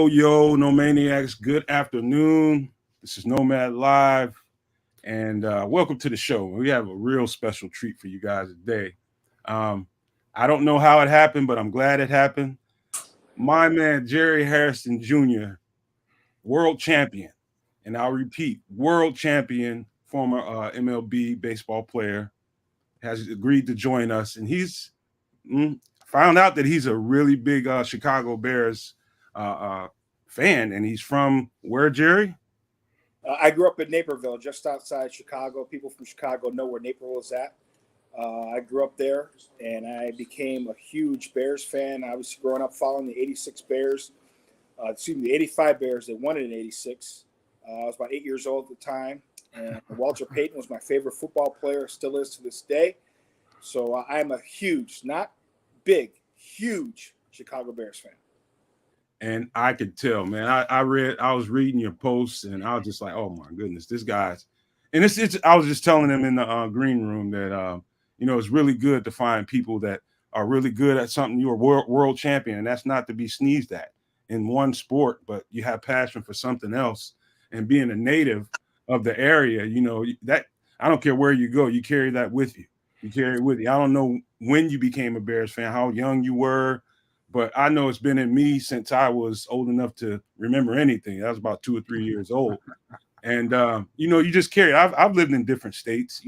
Yo, No Maniacs. Good afternoon. This is Nomad Live, and welcome to the show. We have a real special treat for you guys today. I don't know how it happened, but I'm glad it happened. My man, Jerry Hairston Jr., world champion, and I'll repeat, world champion, former MLB baseball player, has agreed to join us, and he's found out that he's a really big Chicago Bears fan, and he's from where, Jerry? I grew up in Naperville, just outside Chicago. People from Chicago know where Naperville is at. I grew up there, and I became a huge Bears fan. I was growing up following the 86 Bears, the 85 Bears. They won it in 86. I was about 8 years old at the time, and Walter Payton was my favorite football player, still is to this day. So I'm a huge, not big, huge Chicago Bears fan. And I could tell, man. I was reading your posts, and I was just like, oh my goodness, this guy's. And I was just telling them in the green room that it's really good to find people that are really good at something. You're a world champion, and that's not to be sneezed at in one sport, but you have passion for something else. And being a native of the area, that I don't care where you go, you carry that with you. You carry it with you. I don't know when you became a Bears fan, how young you were. But I know it's been in me since I was old enough to remember anything. I was about 2 or 3 years old. And, you just carry it. I've lived in different states,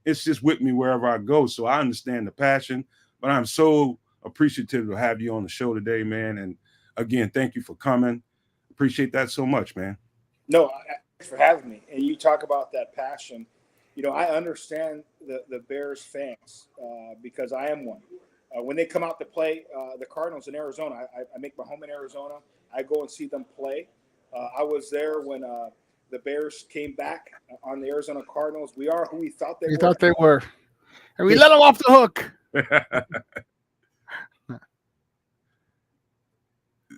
it's just with me wherever I go. So I understand the passion, but I'm so appreciative to have you on the show today, man. And again, thank you for coming. Appreciate that so much, man. No, thanks for having me. And you talk about that passion. I understand the Bears fans because I am one. When they come out to play the Cardinals in Arizona, I make my home in Arizona. I go and see them play. I was there when the Bears came back on the Arizona Cardinals. We are who we thought they were. We thought they were. And we let them off the hook.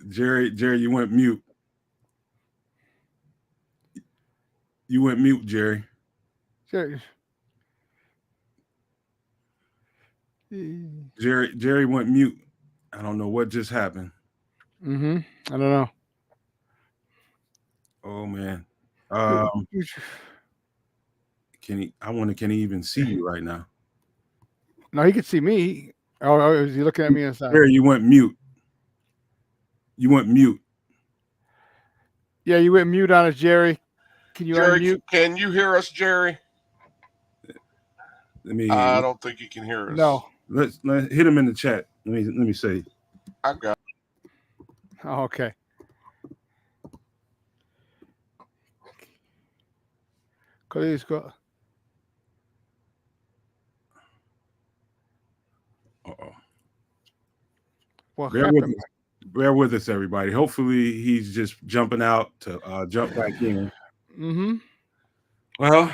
Jerry, you went mute. You went mute, Jerry. Jerry went mute. I don't know what just happened. I don't know. Oh man. Can he even see you right now? No, he can see me. Oh, is he looking at me inside? Jerry, you went mute. Yeah, you went mute on us, Jerry. Can you unmute? Can you hear us, Jerry? I don't think you can hear us. No. Let's hit him in the chat. Let me say. I got it. Oh, okay. Please go. Bear with us, everybody. Hopefully, he's just jumping out to jump back in. Well,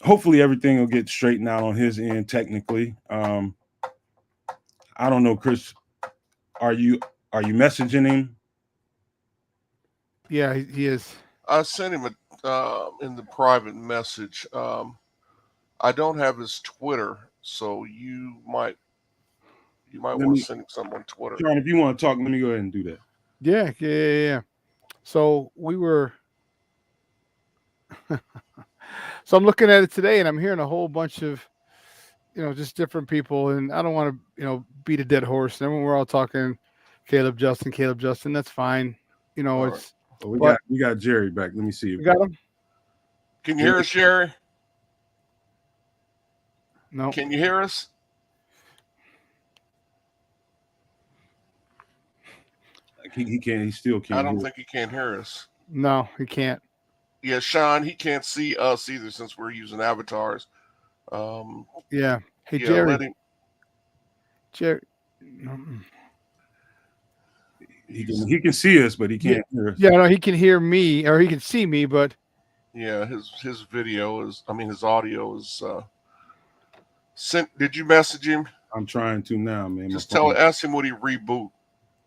hopefully everything will get straightened out on his end technically. I don't know, Chris. Are you messaging him? Yeah, he is. I sent him in the private message. I don't have his Twitter, so you might want to send him something on Twitter. Shawn, if you want to talk, let me go ahead and do that. Yeah. So we were. So I'm looking at it today, and I'm hearing a whole bunch of, just different people, and I don't want to, beat a dead horse. And when we're all talking Caleb Justin, that's fine. It's. Right. We got Jerry back. Let me see. You got him? Can you hear us, Jerry? No. Can you hear us? He can't. He still can't. I don't hear. think he can't hear us. No, he can't. Yeah, Shawn, he can't see us either since we're using avatars. Yeah. Hey, Yeah, Jerry. let him. Jerry. He can see us, but he can't hear us. Yeah, no, he can hear me or he can see me, but Yeah, his video is. I mean, his audio is. Sent. Did you message him? I'm trying to now, man. Just ask him would he reboot.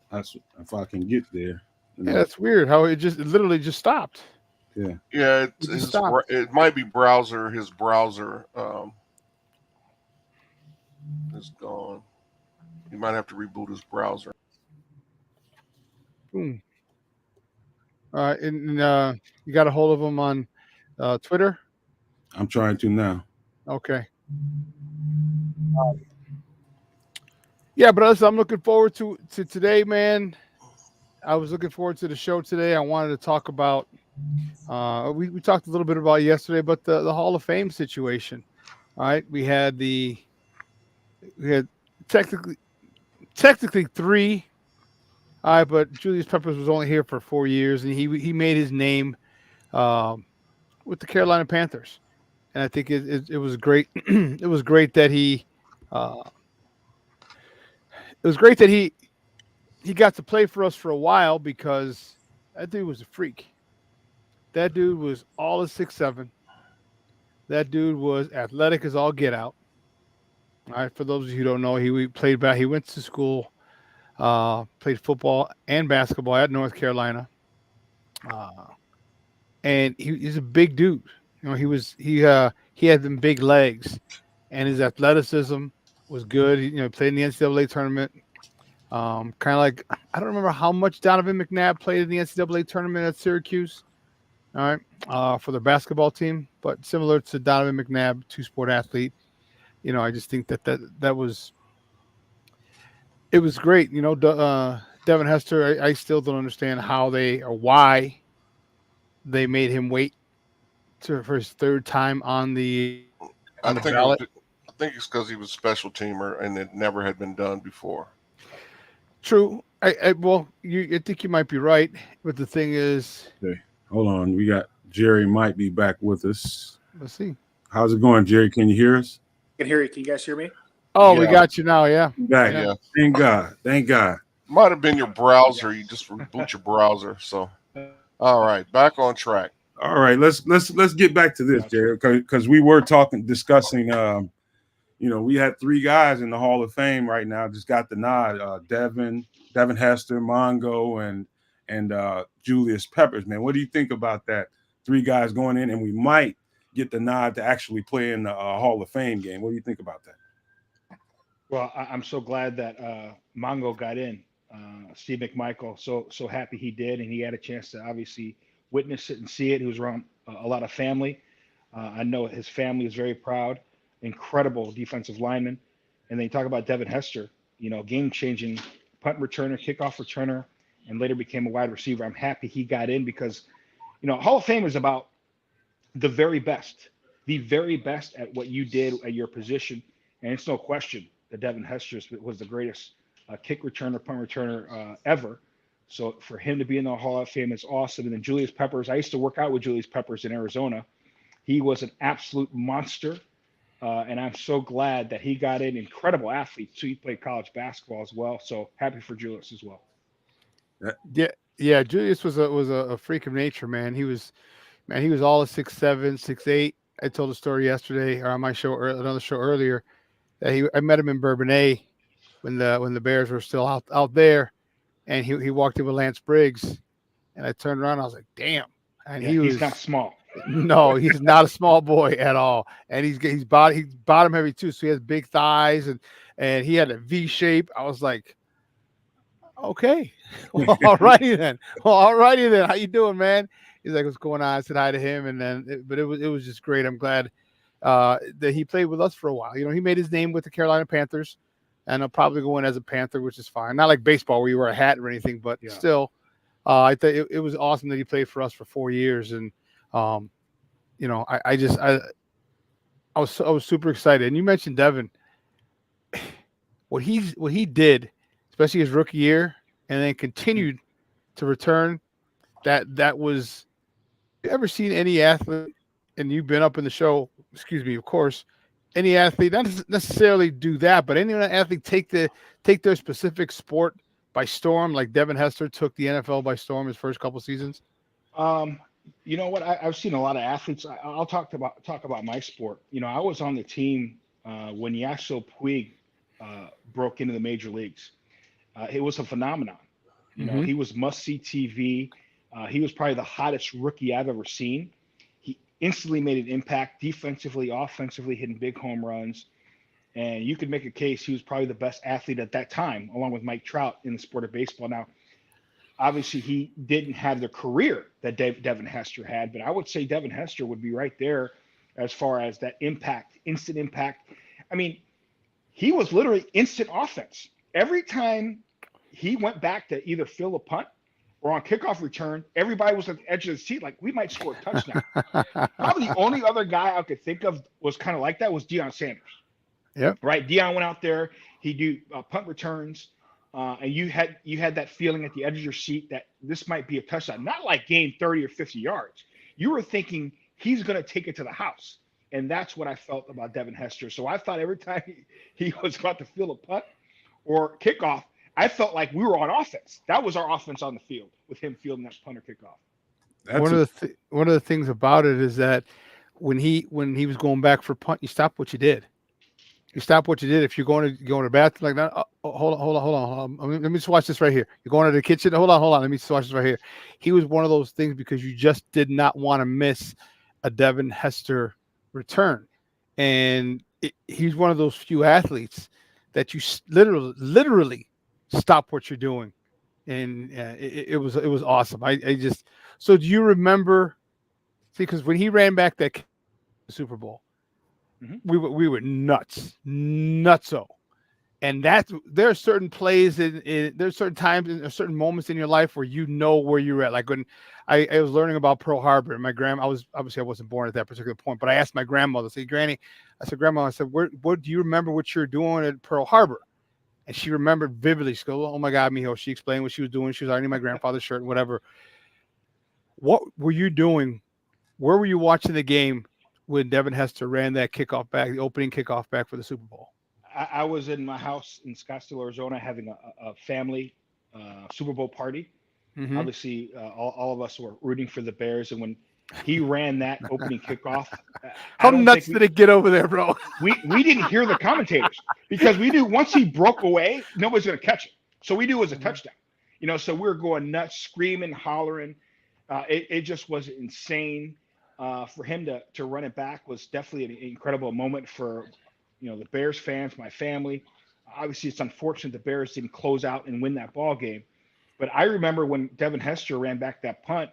That's if I can get there. yeah, that's weird how it literally just stopped. Yeah. Yeah, It just stopped. it might be browser. His browser is gone. You might have to reboot his browser. Boom. And you got a hold of him on Twitter? I'm trying to now. Okay. Yeah, but listen, I'm looking forward to today, man. I was looking forward to the show today. I wanted to talk about we talked a little bit about yesterday, but the Hall of Fame situation. All right, we had technically three. All right, but Julius Peppers was only here for 4 years, and he made his name with the Carolina Panthers, and I think it was great. It was great that he he got to play for us for a while because that dude was a freak. That dude was all of 6'7". That dude was athletic as all get out. All right, for those of you who don't know, he played back. He went to school, played football and basketball at North Carolina, and he's a big dude. You know, he had them big legs, and his athleticism was good. You know, played in the NCAA tournament. Kind of like I don't remember how much Donovan McNabb played in the NCAA tournament at Syracuse. All right, for the basketball team, but similar to Donovan McNabb, two-sport athlete. You know, I just think that was it was great. You know, Devin Hester. I still don't understand how why they made him wait for his third time on the ballot. I think it's because he was a special teamer and it never had been done before. True. I think you might be right, but the thing is, Okay. Hold on. We got Jerry might be back with us. let's see. How's it going, Jerry? Can you hear us? I can hear you. Can you guys hear me? Oh, we got you now. Yeah. Back. Yeah. Thank God. Thank God. Might have been your browser. You just reboot your browser. So, all right, back on track. All right, let's get back to this, Jerry, because we were discussing. You know, we had three guys in the Hall of Fame right now. Just got the nod. Devin Hester, Mongo, and Julius Peppers. Man, what do you think about that? Three guys going in, and we might get the nod to actually play in the Hall of Fame game. What do you think about that? Well, I'm so glad that Mongo got in. Steve McMichael, so happy he did, and he had a chance to obviously witness it and see it. He was around a lot of family. I know his family is very proud. Incredible defensive lineman. And then you talk about Devin Hester, you know, game-changing punt returner, kickoff returner, and later became a wide receiver. I'm happy he got in because, you know, Hall of Fame is about the very best at what you did at your position. And it's no question that Devin Hester was the greatest kick returner, punt returner ever. So for him to be in the Hall of Fame is awesome. And then Julius Peppers, I used to work out with Julius Peppers in Arizona. He was an absolute monster. And I'm so glad that he got in. Incredible athlete. So he played college basketball as well. So happy for Julius as well. Yeah. Julius was a freak of nature, man. He was all of 6'7", 6'8". I told a story yesterday or on my show, or another show earlier, that I met him in Bourbonnais when the Bears were still out there, and he walked in with Lance Briggs, and I turned around, and I was like, damn. And he's not small. No, he's not a small boy at all, and he's bottom heavy too, so he has big thighs, and he had a V shape. I was like, okay, well, all righty then. How you doing, man? He's like, what's going on? I said hi to him, and then it was just great. I'm glad that he played with us for a while. You know, he made his name with the Carolina Panthers, and he'll probably go in as a Panther, which is fine. Not like baseball where you wear a hat or anything, but still, I think it was awesome that he played for us for 4 years, and you know, I was super excited. And you mentioned Devin, what he did, especially his rookie year, and then continued to return. That was. You ever seen any athlete, and you've been up in the show? Excuse me, of course. Any athlete, not necessarily do that, but any athlete take their specific sport by storm, like Devin Hester took the NFL by storm his first couple seasons. You know what? I've seen a lot of athletes. I'll talk about my sport. You know, I was on the team when Yasiel Puig broke into the major leagues. It was a phenomenon. You know, he was must-see TV. He was probably the hottest rookie I've ever seen. He instantly made an impact defensively, offensively, hitting big home runs. And you could make a case he was probably the best athlete at that time, along with Mike Trout in the sport of baseball. Now, obviously, he didn't have the career that Devin Hester had, but I would say Devin Hester would be right there as far as that impact, instant impact. I mean, he was literally instant offense. Every time he went back to either fill a punt or on kickoff return, everybody was at the edge of the seat like, we might score a touchdown. Probably the only other guy I could think of was kind of like that was Deion Sanders. Yep. Right. Deion went out there. He'd do punt returns. And you had that feeling at the edge of your seat that this might be a touchdown, not like gain 30 or 50 yards. You were thinking he's going to take it to the house. And that's what I felt about Devin Hester. So I thought every time he was about to fill a punt or kickoff, I felt like we were on offense. That was our offense on the field with him fielding that punt or kickoff. One of the things about it is that when he was going back for punt, you stopped what you did. You stop what you did. If you're going to the bathroom like that, hold on. Let me just watch this right here. You're going to the kitchen. Hold on. Let me just watch this right here. He was one of those things because you just did not want to miss a Devin Hester return, and he's one of those few athletes that you literally stop what you're doing, and it was awesome. I just so do you remember? See, because when he ran back that Super Bowl. We were nutso, and there are certain plays there's certain times and certain moments in your life where you know where you're at. Like when I was learning about Pearl Harbor, and I wasn't born at that particular point, but I asked my grandmother, Granny, Grandma, I said, what do you remember what you're doing at Pearl Harbor? And she remembered vividly. She goes, oh my God, Mijo. She explained what she was doing. She was ironing my grandfather's shirt and whatever. What were you doing? Where were you watching the game when Devin Hester ran that kickoff back, the opening kickoff back for the Super Bowl? I was in my house in Scottsdale, Arizona, having a family Super Bowl party. Obviously, all of us were rooting for the Bears, and when he ran that opening kickoff, how nuts did it get over there, bro? we didn't hear the commentators because we knew once he broke away, nobody's going to catch it. So we knew it was a touchdown. You know, so we were going nuts, screaming, hollering. It just was insane. For him to run it back was definitely an incredible moment for, the Bears fans, my family. Obviously, it's unfortunate the Bears didn't close out and win that ball game. But I remember when Devin Hester ran back that punt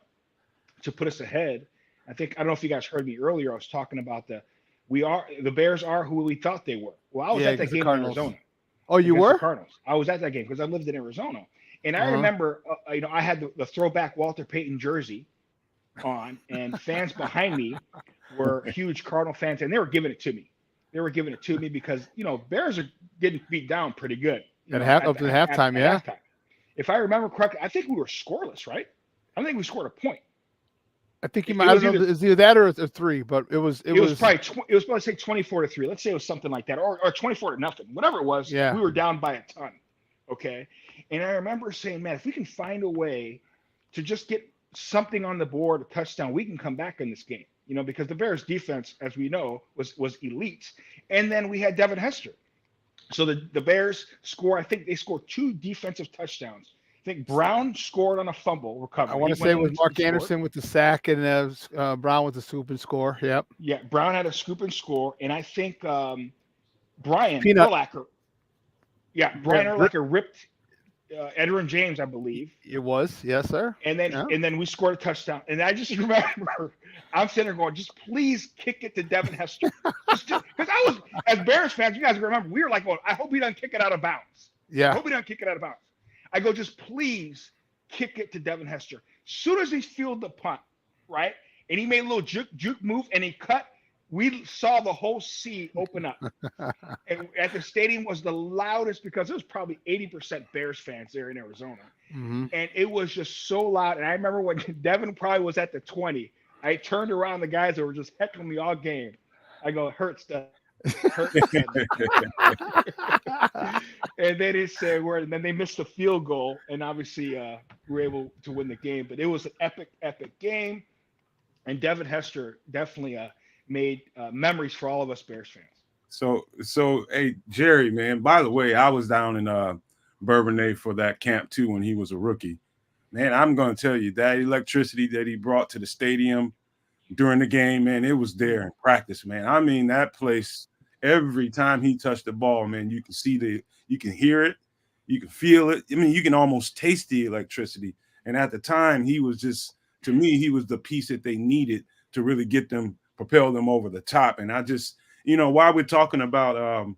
to put us ahead. I don't know if you guys heard me earlier. I was talking about the Bears are who we thought they were. Well, I was at that game in Arizona. Oh, you were? The Cardinals. I was at that game because I lived in Arizona. And I remember, I had the throwback Walter Payton jersey on, and fans behind me were huge Cardinal fans, and they were giving it to me. Because Bears are getting beat down pretty good up to halftime. Halftime. If I remember correctly, I think we were scoreless, right? I don't think we scored a point. I think you might. I don't know if it's either that or 3, but it was probably it was probably say 24-3. Let's say it was something like that, or 24-0. Whatever it was, we were down by a ton. Okay, and I remember saying, man, if we can find a way to just get something on the board, a touchdown, we can come back in this game, because the Bears defense, as we know, was elite. And then we had Devin Hester. So the Bears I think they scored 2 defensive touchdowns. I think Brown scored on a fumble recovery. I want to say it was Mark Anderson with the sack and Brown with the scoop and score. Yep. Yeah, Brown had a scoop and score. And I think Brian Urlacher. Yeah, Brian Urlacher ripped Edgerrin James, I believe. It was, yes, sir. And then we scored a touchdown. And I just remember, I'm sitting there going, just please kick it to Devin Hester. Because I was, as Bears fans, you guys remember, we were like, well, I hope he doesn't kick it out of bounds. Yeah. I hope he doesn't kick it out of bounds. I go, just please kick it to Devin Hester. As soon as he fielded the punt, right, and he made a little juke move, and he cut We saw the whole sea open up. And at the stadium was the loudest because there was probably 80% Bears fans there in Arizona. Mm-hmm. And it was just so loud. And I remember when Devin probably was at the 20, I turned around the guys that were just heckling me all game. I go, hurts, doesn't it? Hurts, doesn't it? And then it said, and then they missed a field goal. And obviously, we were able to win the game. But it was an epic, epic game. And Devin Hester definitely made memories for all of us Bears fans. So, hey, Jerry, man, by the way, I was down in Bourbonnais for that camp too when he was a rookie. Man, I'm going to tell you that electricity that he brought to the stadium during the game, man, it was there in practice, man. I mean, that place, every time he touched the ball, man, you can hear it, you can feel it. I mean, you can almost taste the electricity. And at the time, he was just, to me, he was the piece that they needed to really propel them over the top. And I just, while we're talking about,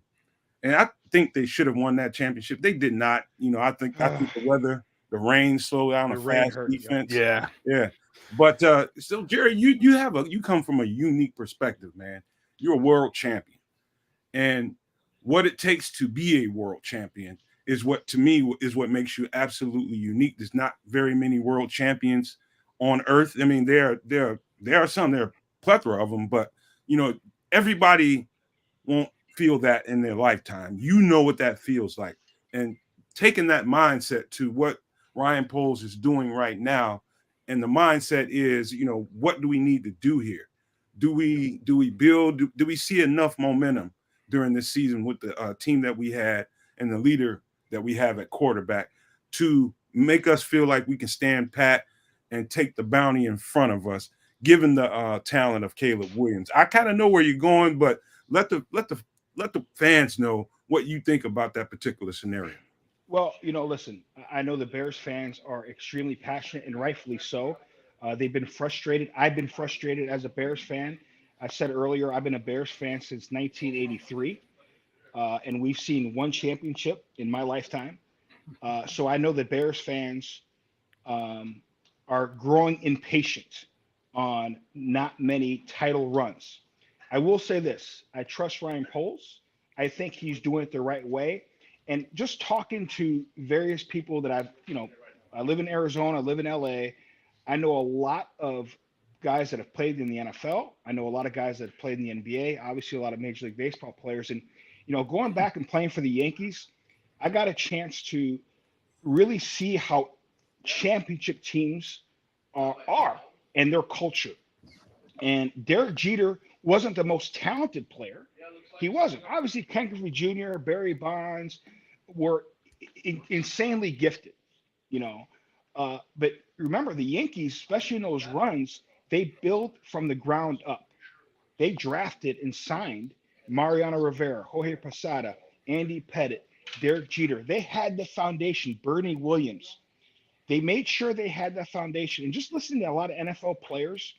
and I think they should have won that championship. They did not. I think the weather, the rain slowed down The a rain fast hurt, defense. Yeah. But so Jerry, you come from a unique perspective, man. You're a world champion, and what it takes to be a world champion is what makes you absolutely unique. There's not very many world champions on earth. I mean, there are some, there are a plethora of them, but everybody won't feel that in their lifetime. You know what that feels like. And taking that mindset to what Ryan Poles is doing right now, and the mindset is, what do we need to do here? Do we build? Do we see enough momentum during this season with the team that we had and the leader that we have at quarterback to make us feel like we can stand pat and take the bounty in front of us, given the talent of Caleb Williams? I kind of know where you're going, but let the fans know what you think about that particular scenario. Well, listen, I know the Bears fans are extremely passionate and rightfully so. They've been frustrated. I've been frustrated as a Bears fan. I said earlier, I've been a Bears fan since 1983, and we've seen one championship in my lifetime. So I know the Bears fans are growing impatient on not many title runs. I will say this. I trust Ryan Poles. I think he's doing it the right way. And just talking to various people that I live in Arizona, I live in LA. I know a lot of guys that have played in the NFL. I know a lot of guys that have played in the NBA, obviously a lot of Major League Baseball players. And, going back and playing for the Yankees, I got a chance to really see how championship teams are and their culture. And Derek Jeter wasn't the most talented player. He wasn't. Obviously, Ken Griffey Jr., Barry Bonds were insanely gifted, But remember, the Yankees, especially in those runs, they built from the ground up. They drafted and signed Mariano Rivera, Jorge Posada, Andy Pettitte, Derek Jeter. They had the foundation, Bernie Williams. They made sure they had that foundation. And just listening to a lot of NFL players,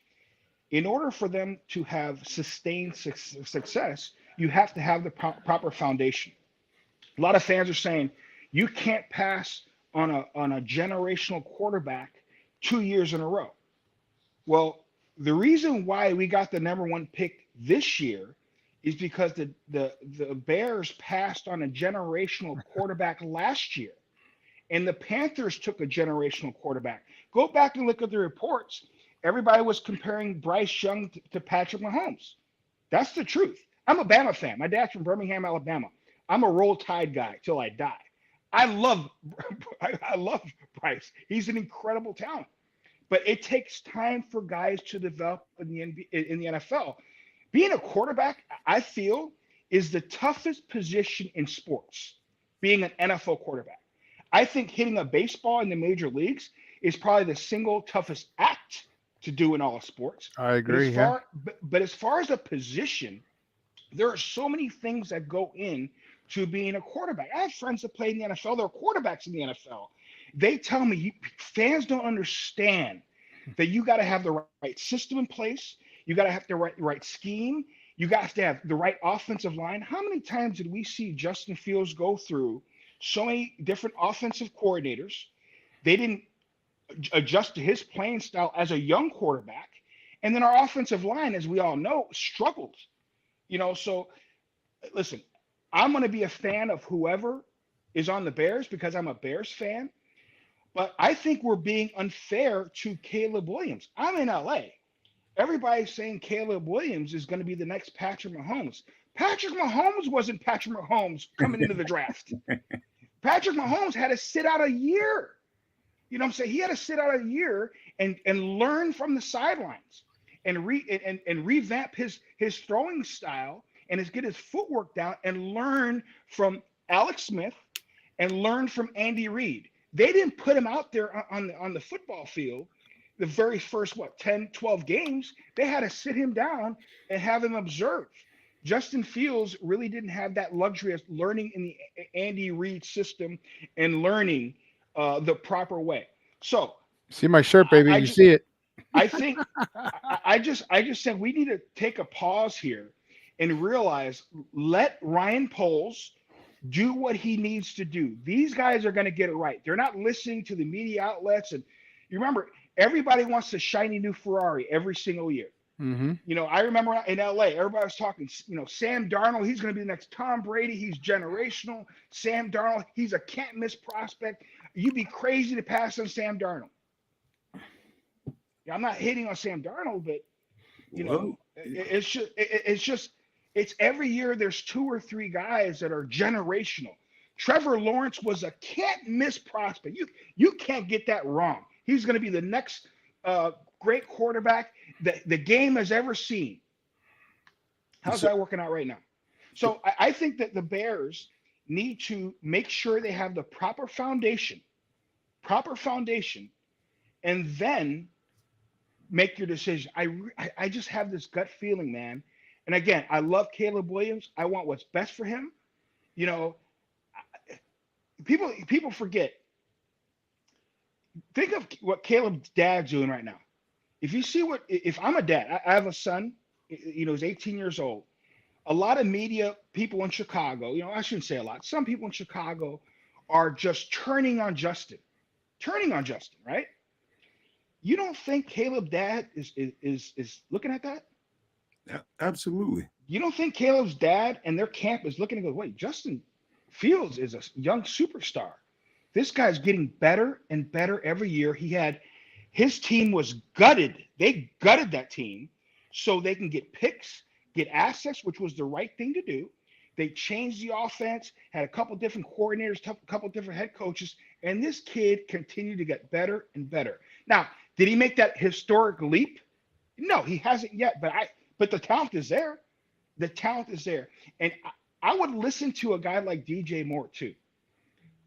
in order for them to have sustained success, you have to have the proper foundation. A lot of fans are saying you can't pass on a generational quarterback 2 years in a row. Well, the reason why we got the number one pick this year is because the Bears passed on a generational quarterback last year, and the Panthers took a generational quarterback. Go back and look at the reports. Everybody was comparing Bryce Young to Patrick Mahomes. That's the truth. I'm a Bama fan. My dad's from Birmingham, Alabama. I'm a Roll Tide guy till I die. I love Bryce. He's an incredible talent. But it takes time for guys to develop in the NFL. Being a quarterback, I feel, is the toughest position in sports, being an NFL quarterback. I think hitting a baseball in the major leagues is probably the single toughest act to do in all of sports. I agree. But as far as a position, there are so many things that go in to being a quarterback. I have friends that play in the NFL. They're quarterbacks in the NFL. They tell me fans don't understand that you got to have the right system in place. You got to have the right scheme. You got to have the right offensive line. How many times did we see Justin Fields go through so many different offensive coordinators? They didn't adjust to his playing style as a young quarterback, And then our offensive line, as we all know, struggled. So listen, I'm going to be a fan of whoever is on the Bears because I'm a Bears fan. But I think we're being unfair to Caleb Williams. I'm in LA. Everybody's saying Caleb Williams is going to be the next Patrick Mahomes. Patrick Mahomes wasn't Patrick Mahomes coming into the draft. Patrick Mahomes had to sit out a year. You know what I'm saying? He had to sit out a year and learn from the sidelines and revamp his throwing style and get his footwork down and learn from Alex Smith and learn from Andy Reid. They didn't put him out there on the football field the very first, 10, 12 games. They had to sit him down and have him observe. Justin Fields really didn't have that luxury of learning in the Andy Reid system and learning the proper way. So see my shirt, baby. You see it. I think I just said we need to take a pause here and realize, let Ryan Poles do what he needs to do. These guys are going to get it right. They're not listening to the media outlets. And you remember, everybody wants the shiny new Ferrari every single year. Mm-hmm. I remember in LA, everybody was talking, Sam Darnold, he's going to be the next Tom Brady. He's generational. Sam Darnold, he's a can't miss prospect. You'd be crazy to pass on Sam Darnold. I'm not hating on Sam Darnold, but it's every year there's 2 or 3 guys that are generational. Trevor Lawrence was a can't miss prospect. You can't get that wrong. He's going to be the next great quarterback that the game has ever seen. How's that working out right now? So I think that the Bears need to make sure they have the proper foundation, and then make your decision. I just have this gut feeling, man. And again, I love Caleb Williams. I want what's best for him. People forget. Think of what Caleb's dad's doing right now. If I'm a dad, I have a son, he's 18 years old. A lot of media people in Chicago, I shouldn't say a lot. Some people in Chicago are just turning on Justin, right? You don't think Caleb's dad is looking at that? Yeah, absolutely. You don't think Caleb's dad and their camp is looking and go, wait, Justin Fields is a young superstar. This guy's getting better and better every year. His team was gutted. They gutted that team so they can get picks, get assets, which was the right thing to do. They changed the offense, had a couple different coordinators, a couple different head coaches, and this kid continued to get better and better. Now, did he make that historic leap? No, he hasn't yet, but the talent is there. The talent is there. And I would listen to a guy like DJ Moore too.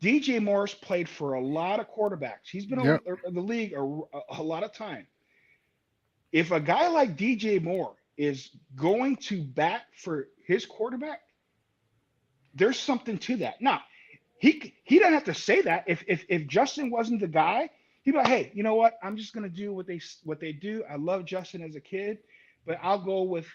DJ Moore's played for a lot of quarterbacks. He's been in the league a lot of time. If a guy like DJ Moore is going to bat for his quarterback, there's something to that. Now, he doesn't have to say that. If Justin wasn't the guy, he'd be like, hey, you know what? I'm just going to do what they do. I love Justin as a kid, but I'll go with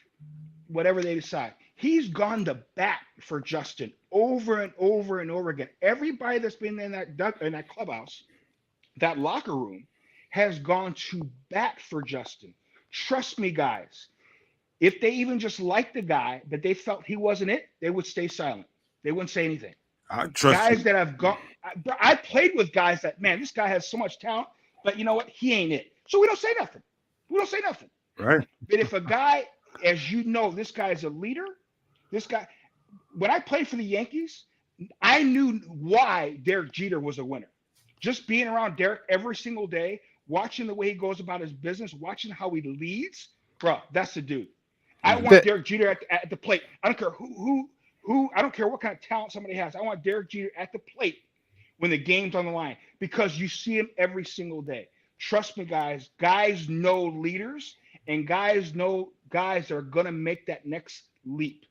whatever they decide. He's gone to bat for Justin over and over and over again. Everybody that's been in that clubhouse, that locker room, has gone to bat for Justin. Trust me, guys. If they even just liked the guy, but they felt he wasn't it, they would stay silent. They wouldn't say anything. I trust guys you. that have gone. I played with guys that, man, this guy has so much talent, but you know what? He ain't it. So we don't say nothing. Right. But if a guy, as you know, this guy's a leader. This guy, when I played for the Yankees, I knew why Derek Jeter was a winner. Just being around Derek every single day, watching the way he goes about his business, watching how he leads, bro, that's the dude. I want Derek Jeter at the plate. I don't care who. I don't care what kind of talent somebody has. I want Derek Jeter at the plate when the game's on the line because you see him every single day. Trust me, guys. Guys know leaders, and guys know guys that are going to make that next leap.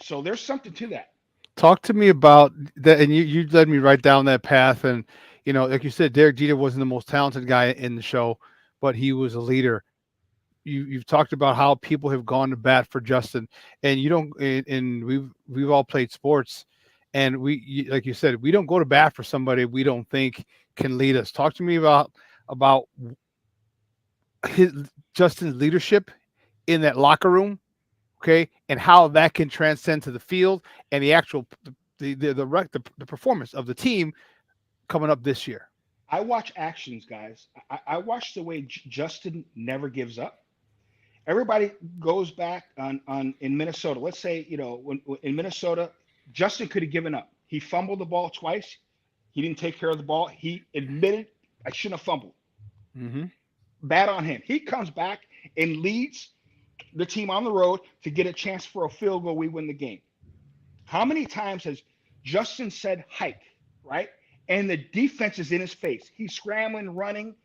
So there's something to that. Talk to me about that, and you led me right down that path. And like you said, Derek Jeter wasn't the most talented guy in the show, but he was a leader. You've talked about how people have gone to bat for Justin, and we've all played sports, and like you said, we don't go to bat for somebody we don't think can lead us. Talk to me about Justin's leadership in that locker room, okay, and how that can transcend to the field and the actual the performance of the team coming up this year. I watch actions, guys. I watch the way Justin never gives up. Everybody goes back on in Minnesota. Let's say, when in Minnesota, Justin could have given up. He fumbled the ball twice. He didn't take care of the ball. He admitted, I shouldn't have fumbled. Mm-hmm. Bad on him. He comes back and leads the team on the road to get a chance for a field goal. We win the game. How many times has Justin said hike, right? And the defense is in his face. He's scrambling, running,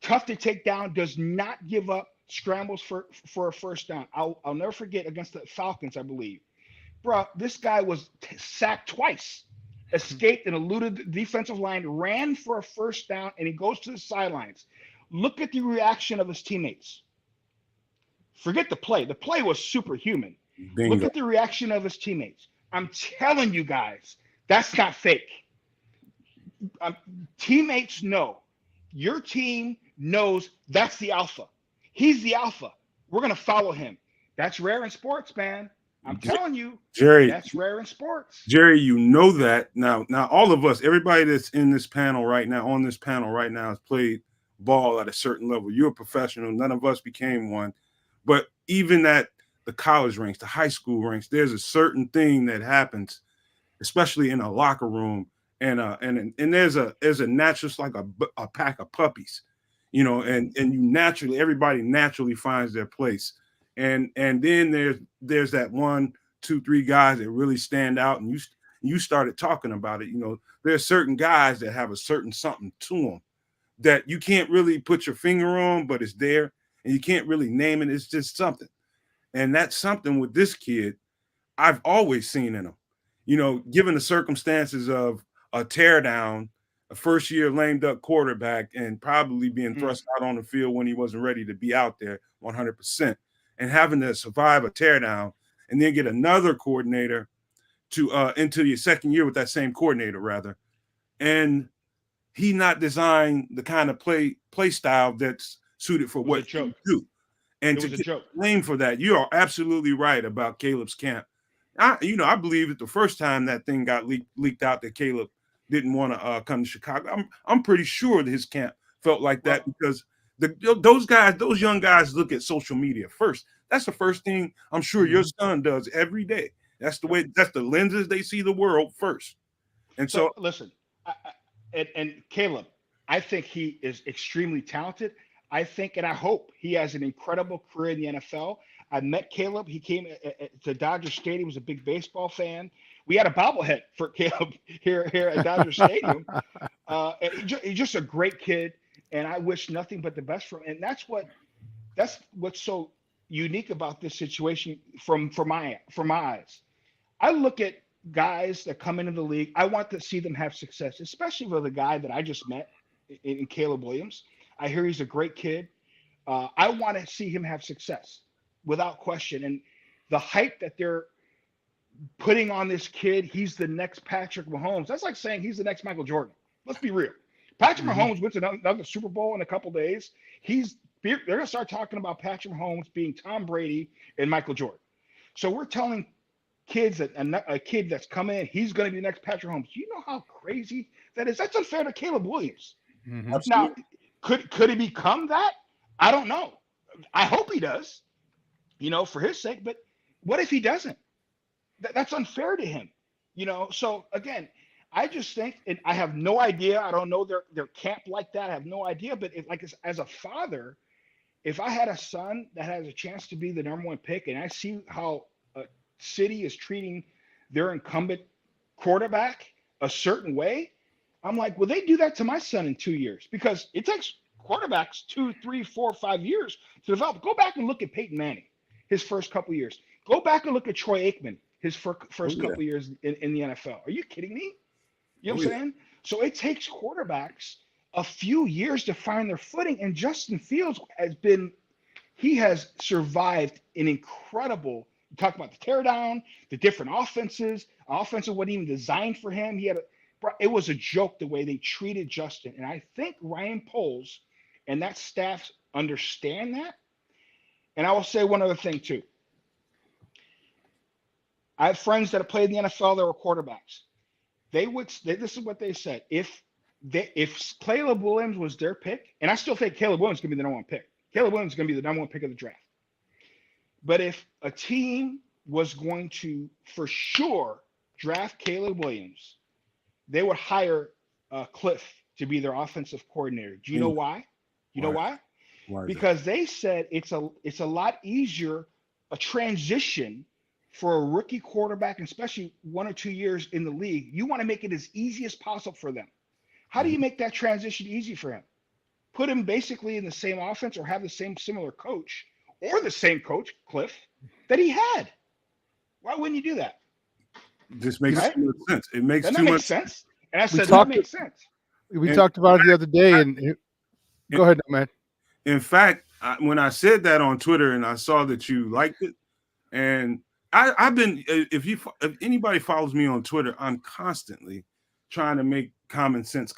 tough to take down, does not give up, scrambles for a first down. I'll never forget against the Falcons, I believe. Bro, this guy was sacked twice, escaped and eluded the defensive line, ran for a first down, and he goes to the sidelines. Look at the reaction of his teammates. Forget the play. The play was superhuman. Bingo. Look at the reaction of his teammates. I'm telling you guys, that's not fake. Teammates know. Your team knows that's the alpha. He's the alpha. We're going to follow him. That's rare in sports, man. I'm telling you, Jerry, that's rare in sports. Jerry, you know that. Now all of us, everybody that's in this panel right now, on this panel right now, has played ball at a certain level. You're a professional. None of us became one. But even at the college ranks, the high school ranks, there's a certain thing that happens, especially in a locker room. And there's a natural, like a pack of puppies, and you naturally, everybody naturally finds their place. And then there's that 1, 2, 3 guys that really stand out, and you started talking about it. There's certain guys that have a certain something to them that you can't really put your finger on, but it's there, and you can't really name it. It's just something. And that's something with this kid I've always seen in him. Given the circumstances of a teardown, a first-year lame-duck quarterback, and probably being thrust out on the field when he wasn't ready to be out there 100%, and having to survive a teardown and then get another coordinator to into your second year with that same coordinator, rather. And he not designed the kind of play style that's suited for what you do. And to get blamed for that, you are absolutely right about Caleb's camp. I believe that the first time that thing got leaked out that Caleb didn't want to come to Chicago, I'm pretty sure that his camp felt like that because those young guys look at social media first. That's the first thing I'm sure your son does every day. That's the way. That's the lenses they see the world first. And so listen, and Caleb, I think he is extremely talented. I think and I hope he has an incredible career in the NFL. I met Caleb. He came to Dodger Stadium. He was a big baseball fan. We had a bobblehead for Caleb here at Dodger Stadium. He's just a great kid, and I wish nothing but the best for him. And that's what's so unique about this situation from my eyes. I look at guys that come into the league. I want to see them have success, especially for the guy that I just met in Caleb Williams. I hear he's a great kid. I want to see him have success without question. And the hype that they're putting on this kid, he's the next Patrick Mahomes. That's like saying he's the next Michael Jordan. Let's be real. Patrick Mahomes wins another Super Bowl in a couple days. They're going to start talking about Patrick Mahomes being Tom Brady and Michael Jordan. So we're telling kids that a kid that's coming in, he's going to be the next Patrick Mahomes. You know how crazy that is? That's unfair to Caleb Williams. Mm-hmm. Now, could he become that? I don't know. I hope he does, for his sake. But what if he doesn't? That's unfair to him, So again, I just think, and I have no idea. I don't know their camp like that. I have no idea. But as a father, if I had a son that has a chance to be the number 1 pick, and I see how a city is treating their incumbent quarterback a certain way, I'm like, will they do that to my son in 2 years? Because it takes quarterbacks 2, 3, 4, 5 years to develop. Go back and look at Peyton Manning, his first couple of years. Go back and look at Troy Aikman, his first couple of years in the NFL. Are you kidding me? You know what I'm saying? So it takes quarterbacks a few years to find their footing. And Justin Fields has survived an incredible, you talk about the teardown, the different offenses wasn't even designed for him. It was a joke the way they treated Justin. And I think Ryan Poles and that staff understand that. And I will say one other thing too. I have friends that have played in the NFL that were quarterbacks. This is what they said. If Caleb Williams was their pick, and I still think Caleb Williams is going to be the number one pick. Caleb Williams is going to be the number one pick of the draft. But if a team was going to, for sure, draft Caleb Williams, they would hire Cliff to be their offensive coordinator. Do you know why? You know why? Because they said it's a lot easier, a transition for a rookie quarterback, and especially 1 or 2 years in the league. You want to make it as easy as possible for them. How do you make that transition easy for him? Put him basically in the same offense or have the same similar coach or the same coach, Cliff, that he had. Why wouldn't you do that? This makes too much sense. It makes Doesn't too that much sense. And I said, that makes sense. We talked about it the other day, and go ahead, man. In fact, when I said that on Twitter and I saw that you liked it, and I've been, if anybody follows me on Twitter, I'm constantly trying to make common sense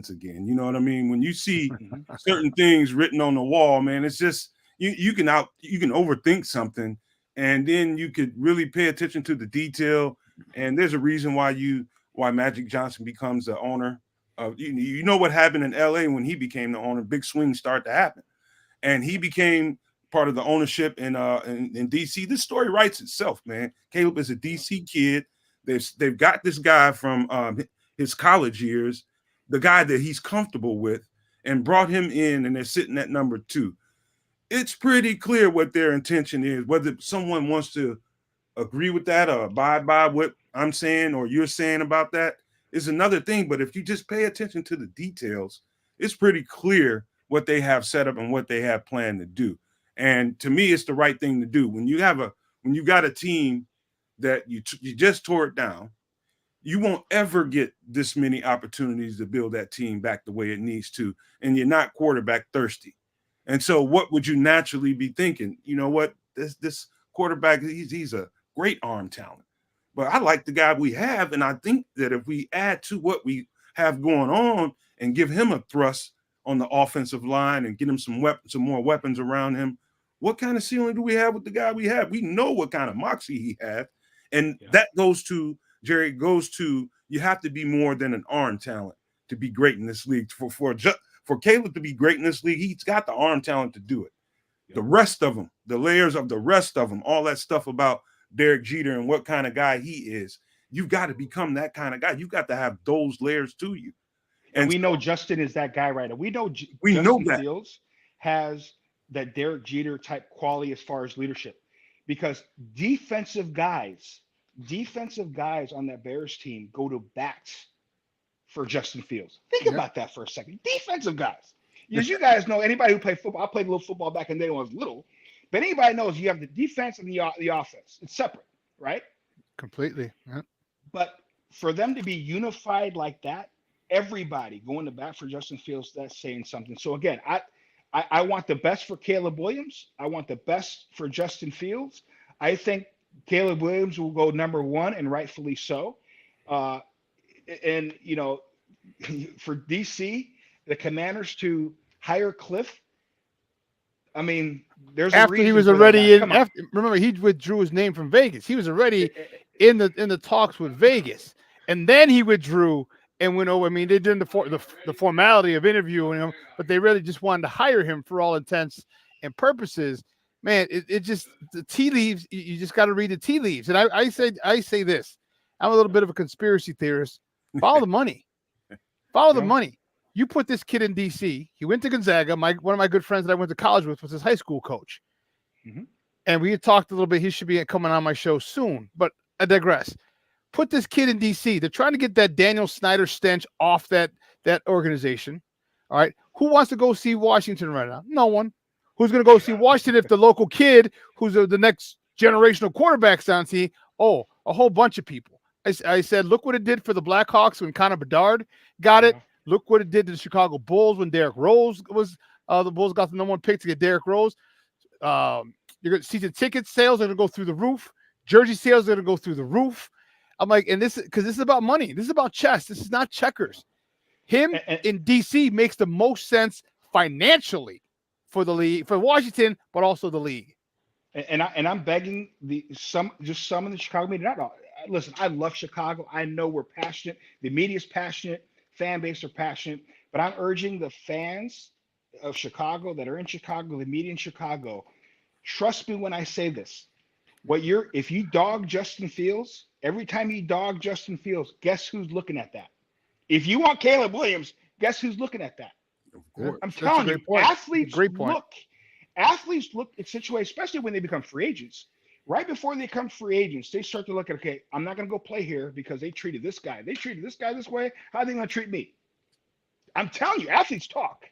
again. You know what I mean? When you see certain things written on the wall, man, it's just you can overthink something, and then you could really pay attention to the detail. And there's a reason why Magic Johnson becomes the owner of, you know what happened in LA when he became the owner. Big swings start to happen, and he became part of the ownership in DC. This story writes itself, man. Caleb is a DC kid. They've got this guy from his college years, the guy that he's comfortable with, and brought him in, and they're sitting at number 2. It's pretty clear what their intention is. Whether someone wants to agree with that or abide by what I'm saying or you're saying about that is another thing. But if you just pay attention to the details, it's pretty clear what they have set up and what they have planned to do. And to me, it's the right thing to do. When you got a team that you just tore it down, you won't ever get this many opportunities to build that team back the way it needs to, and you're not quarterback thirsty. And so what would you naturally be thinking? You know what? This quarterback, he's a great arm talent. But I like the guy we have, and I think that if we add to what we have going on and give him a thrust on the offensive line and get him some more weapons around him, what kind of ceiling do we have with the guy we have? We know what kind of moxie he has. And that goes to, Jerry, you have to be more than an arm talent to be great in this league. For Caleb to be great in this league, he's got the arm talent to do it. The rest of them, the layers of the rest of them, all that stuff about Derek Jeter and what kind of guy he is, you've got to become that kind of guy. You've got to have those layers to you. And we know Justin is that guy, right? We know Justin Fields has that Derek Jeter type quality as far as leadership, because defensive guys on that Bears team go to bats for Justin Fields. Think about that for a second. Defensive guys. As you guys know, anybody who played football, I played a little football back in the day when I was little, but anybody knows you have the defense and the offense. It's separate, right? Completely. Yeah. But for them to be unified like that, everybody going to bat for Justin Fields, that's saying something. So again, I want the best for Caleb Williams. I want the best for Justin Fields. I think Caleb Williams will go number 1, and rightfully so. And, for DC, the Commanders to hire Cliff, I mean, there's after he was already in. Remember, he withdrew his name from Vegas. He was already in the talks with Vegas, and then he withdrew and went over. I mean, they did the formality of interviewing him, but they really just wanted to hire him for all intents and purposes. Man, it just, the tea leaves. You just got to read the tea leaves. And I say this. I'm a little bit of a conspiracy theorist. Follow the money. Follow the money. You put this kid in DC. He went to Gonzaga. One of my good friends that I went to college with was his high school coach. Mm-hmm. And we had talked a little bit. He should be coming on my show soon, but I digress. Put this kid in DC. They're trying to get that Daniel Snyder stench off that organization. All right. Who wants to go see Washington right now? No one. Who's going to go see Washington if the local kid who's the next generational quarterback's on see? Oh, a whole bunch of people. I said, look what it did for the Blackhawks when Connor Bedard got it. Look what it did to the Chicago Bulls when Derrick Rose was the Bulls got the number 1 pick to get Derrick Rose. You're going to see the ticket sales are going to go through the roof. Jersey sales are going to go through the roof. I'm like, and this is about money. This is about chess. This is not checkers. Him in DC makes the most sense financially. for the league, for Washington, but also the league. And I'm begging some in the Chicago media. Not all. Listen, I love Chicago. I know we're passionate. The media's passionate. Fan base are passionate. But I'm urging the fans of Chicago that are in Chicago, the media in Chicago, trust me when I say this. If you dog Justin Fields, every time you dog Justin Fields, guess who's looking at that? If you want Caleb Williams, guess who's looking at that? Of course. I'm telling you, athletes look at situations, especially when they become free agents. Right before they become free agents, they start to look at, okay, I'm not going to go play here because they treated this guy. They treated this guy this way. How are they going to treat me? I'm telling you, athletes talk.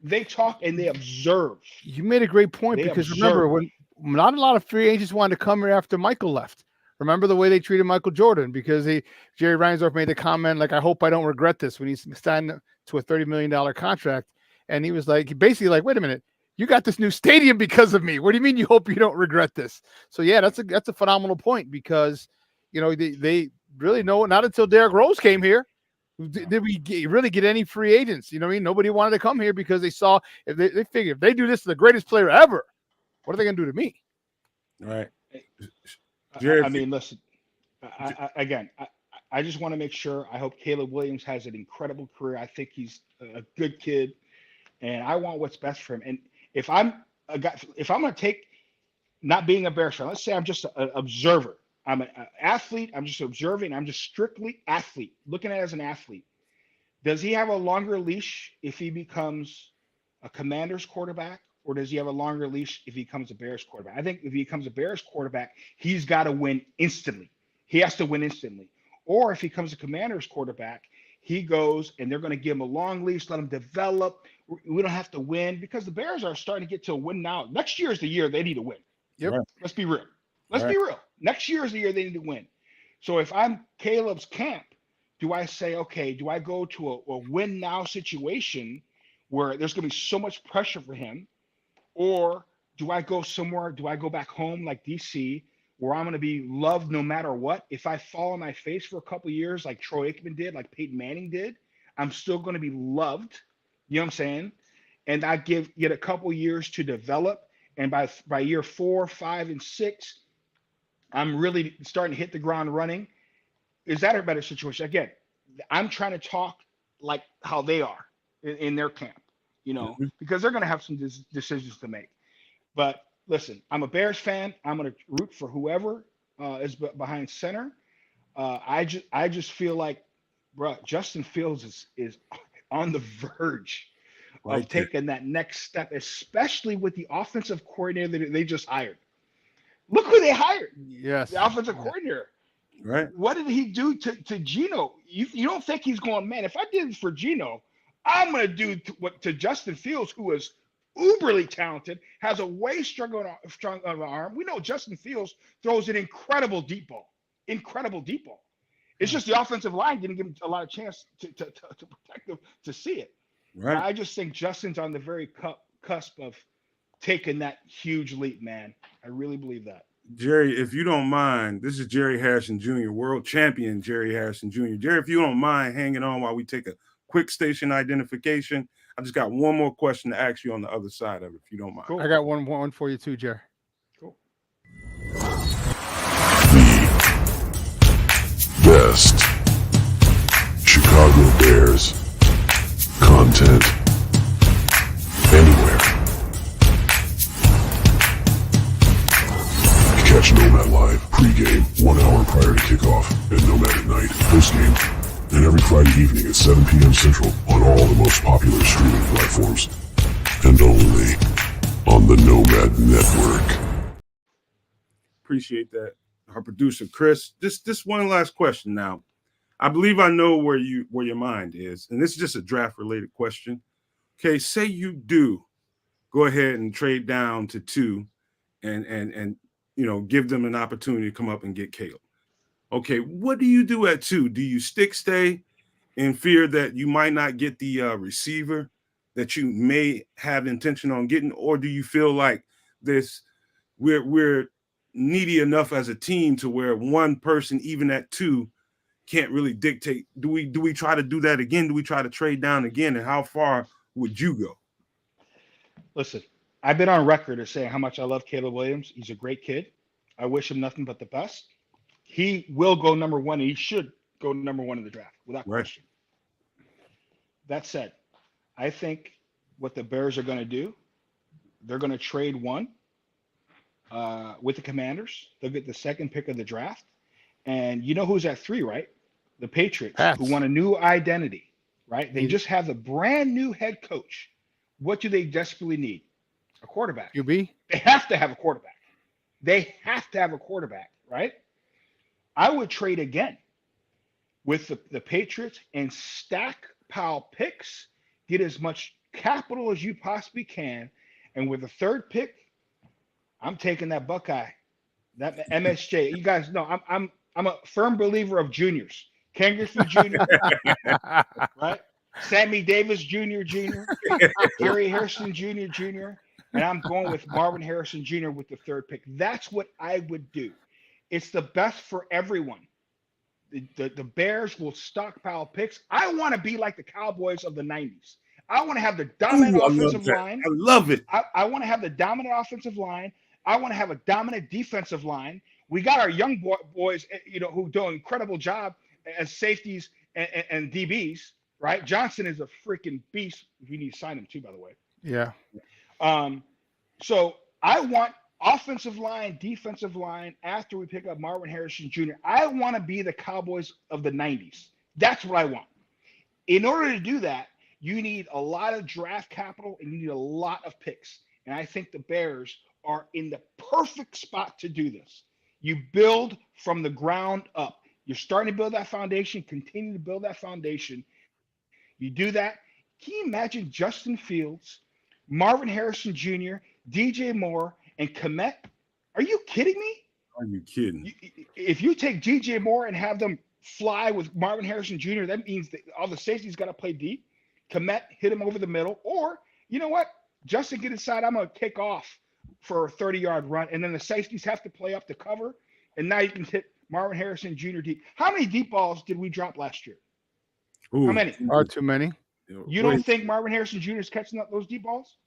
They talk and they observe. You made a great point because remember when not a lot of free agents wanted to come here after Michael left. Remember the way they treated Michael Jordan because Jerry Reinsdorf made a comment like, I hope I don't regret this when he signed to a $30 million contract. And he was like, basically like, wait a minute, you got this new stadium because of me. What do you mean you hope you don't regret this? So yeah, that's a phenomenal point because, you know, they really know not until Derrick Rose came here did we really get any free agents. You know what I mean? Nobody wanted to come here because they saw if they figured if they do this to the greatest player ever, what are they going to do to me? Right. I mean, listen, I just want to make sure. I hope Caleb Williams has an incredible career. I think he's a good kid, and I want what's best for him. And if I'm going to take not being a Bears fan, let's say I'm just an observer. I'm an athlete. I'm just observing. I'm just strictly athlete, looking at it as an athlete. Does he have a longer leash if he becomes a Commanders quarterback, or does he have a longer leash if he becomes a Bears quarterback? I think if he becomes a Bears quarterback, he's got to win instantly. He has to win instantly. Or if he becomes a Commanders quarterback, he goes and they're going to give him a long leash, let him develop. We don't have to win because the Bears are starting to get to a win now. Next year is the year they need to win. Yep. Right. Let's be real. Let's be real. Next year is the year they need to win. So if I'm Caleb's camp, do I say, okay, do I go to a win now situation where there's going to be so much pressure for him? Or do I go somewhere? Do I go back home like DC where I'm going to be loved no matter what? If I fall on my face for a couple of years like Troy Aikman did, like Peyton Manning did, I'm still going to be loved. You know what I'm saying? And I get a couple of years to develop. And by year 4, 5, and 6, I'm really starting to hit the ground running. Is that a better situation? Again, I'm trying to talk like how they are in their camp, you know, because they're going to have some decisions to make. But listen, I'm a Bears fan. I'm going to root for whoever is behind center. I just feel like, bro, Justin Fields is on the verge of taking that next step, especially with the offensive coordinator that they just hired. Look who they hired. Yes. The offensive coordinator. Right. What did he do to Geno? You don't think he's going, man, if I did this for Geno, I'm going to do to Justin Fields, who is uberly talented, has a way strong arm. We know Justin Fields throws an incredible deep ball. It's just the offensive line didn't give him a lot of chance to protect him to see it. Right. I just think Justin's on the very cusp of taking that huge leap, man. I really believe that. Jerry, if you don't mind, this is Jerry Harrison Jr., world champion Jerry Harrison Jr. Jerry, if you don't mind hanging on while we take a quick station identification, I just got one more question to ask you on the other side of it, if you don't mind. Cool. I got one for you too, Jerry. Cool. The best Chicago Bears content anywhere. Catch Nomad live pregame 1 hour prior to kickoff and Nomad at night postgame, and every Friday evening at 7 p.m. Central on all the most popular streaming platforms, and only on the Nomad Network. Appreciate that. Our producer Chris. Just one last question now. I believe I know where your mind is, and this is just a draft related question. Okay, say you do go ahead and trade down to 2 and you know, give them an opportunity to come up and get Caleb. Okay, what do you do at 2? Do you stay in fear that you might not get the receiver that you may have intention on getting, or do you feel like we're needy enough as a team to where one person, even at 2, can't really dictate? Do we try to do that again? Do we try to trade down again? And how far would you go? Listen, I've been on record as saying how much I love Caleb Williams. He's a great kid. I wish him nothing but the best. He will go number one, and he should go number one in the draft without Right. question. That said, I think what the Bears are going to do, they're going to trade one with the Commanders. They'll get the second pick of the draft. And you know who's at 3, right? The Patriots, Pats. who want a new identity, right? They Yeah. just have a brand new head coach. What do they desperately need? A quarterback. QB. They have to have a quarterback. They have to have a quarterback, right? I would trade again with the Patriots and stockpile picks, get as much capital as you possibly can, and with the third pick, I'm taking that Buckeye, that MSJ. You guys know I'm a firm believer of juniors. Ken Griffey Jr., right? Sammy Davis Jr., Gary Hairston Jr., and I'm going with Marvin Harrison Jr. with the third pick. That's what I would do. It's the best for everyone. The Bears will stockpile picks. I want to be like the Cowboys of the 90s. I want to have the dominant offensive line. I love it. I want to have the dominant offensive line. I want to have a dominant defensive line. We got our young boys, who do an incredible job as safeties and DBs, right? Johnson is a freaking beast. We need to sign him too, by the way. Yeah. So I want offensive line, defensive line after we pick up Marvin Harrison Jr. I want to be the Cowboys of the 90s. That's what I want. In order to do that, you need a lot of draft capital and you need a lot of picks. And I think the Bears are in the perfect spot to do this. You build from the ground up. You're starting to build that foundation, continue to build that foundation. You do that. Can you imagine Justin Fields, Marvin Harrison Jr., DJ Moore, and Komet? Are you kidding me? Are you kidding? If you take DJ Moore and have them fly with Marvin Harrison Jr., that means that all the safeties got to play deep. Komet hit him over the middle. Or, you know what? Justin can decide I'm going to kick off for a 30-yard run, and then the safeties have to play up to cover, and now you can hit Marvin Harrison Jr. deep. How many deep balls did we drop last year? Ooh, How many? Are too many. You don't think Marvin Harrison Jr. is catching up those deep balls?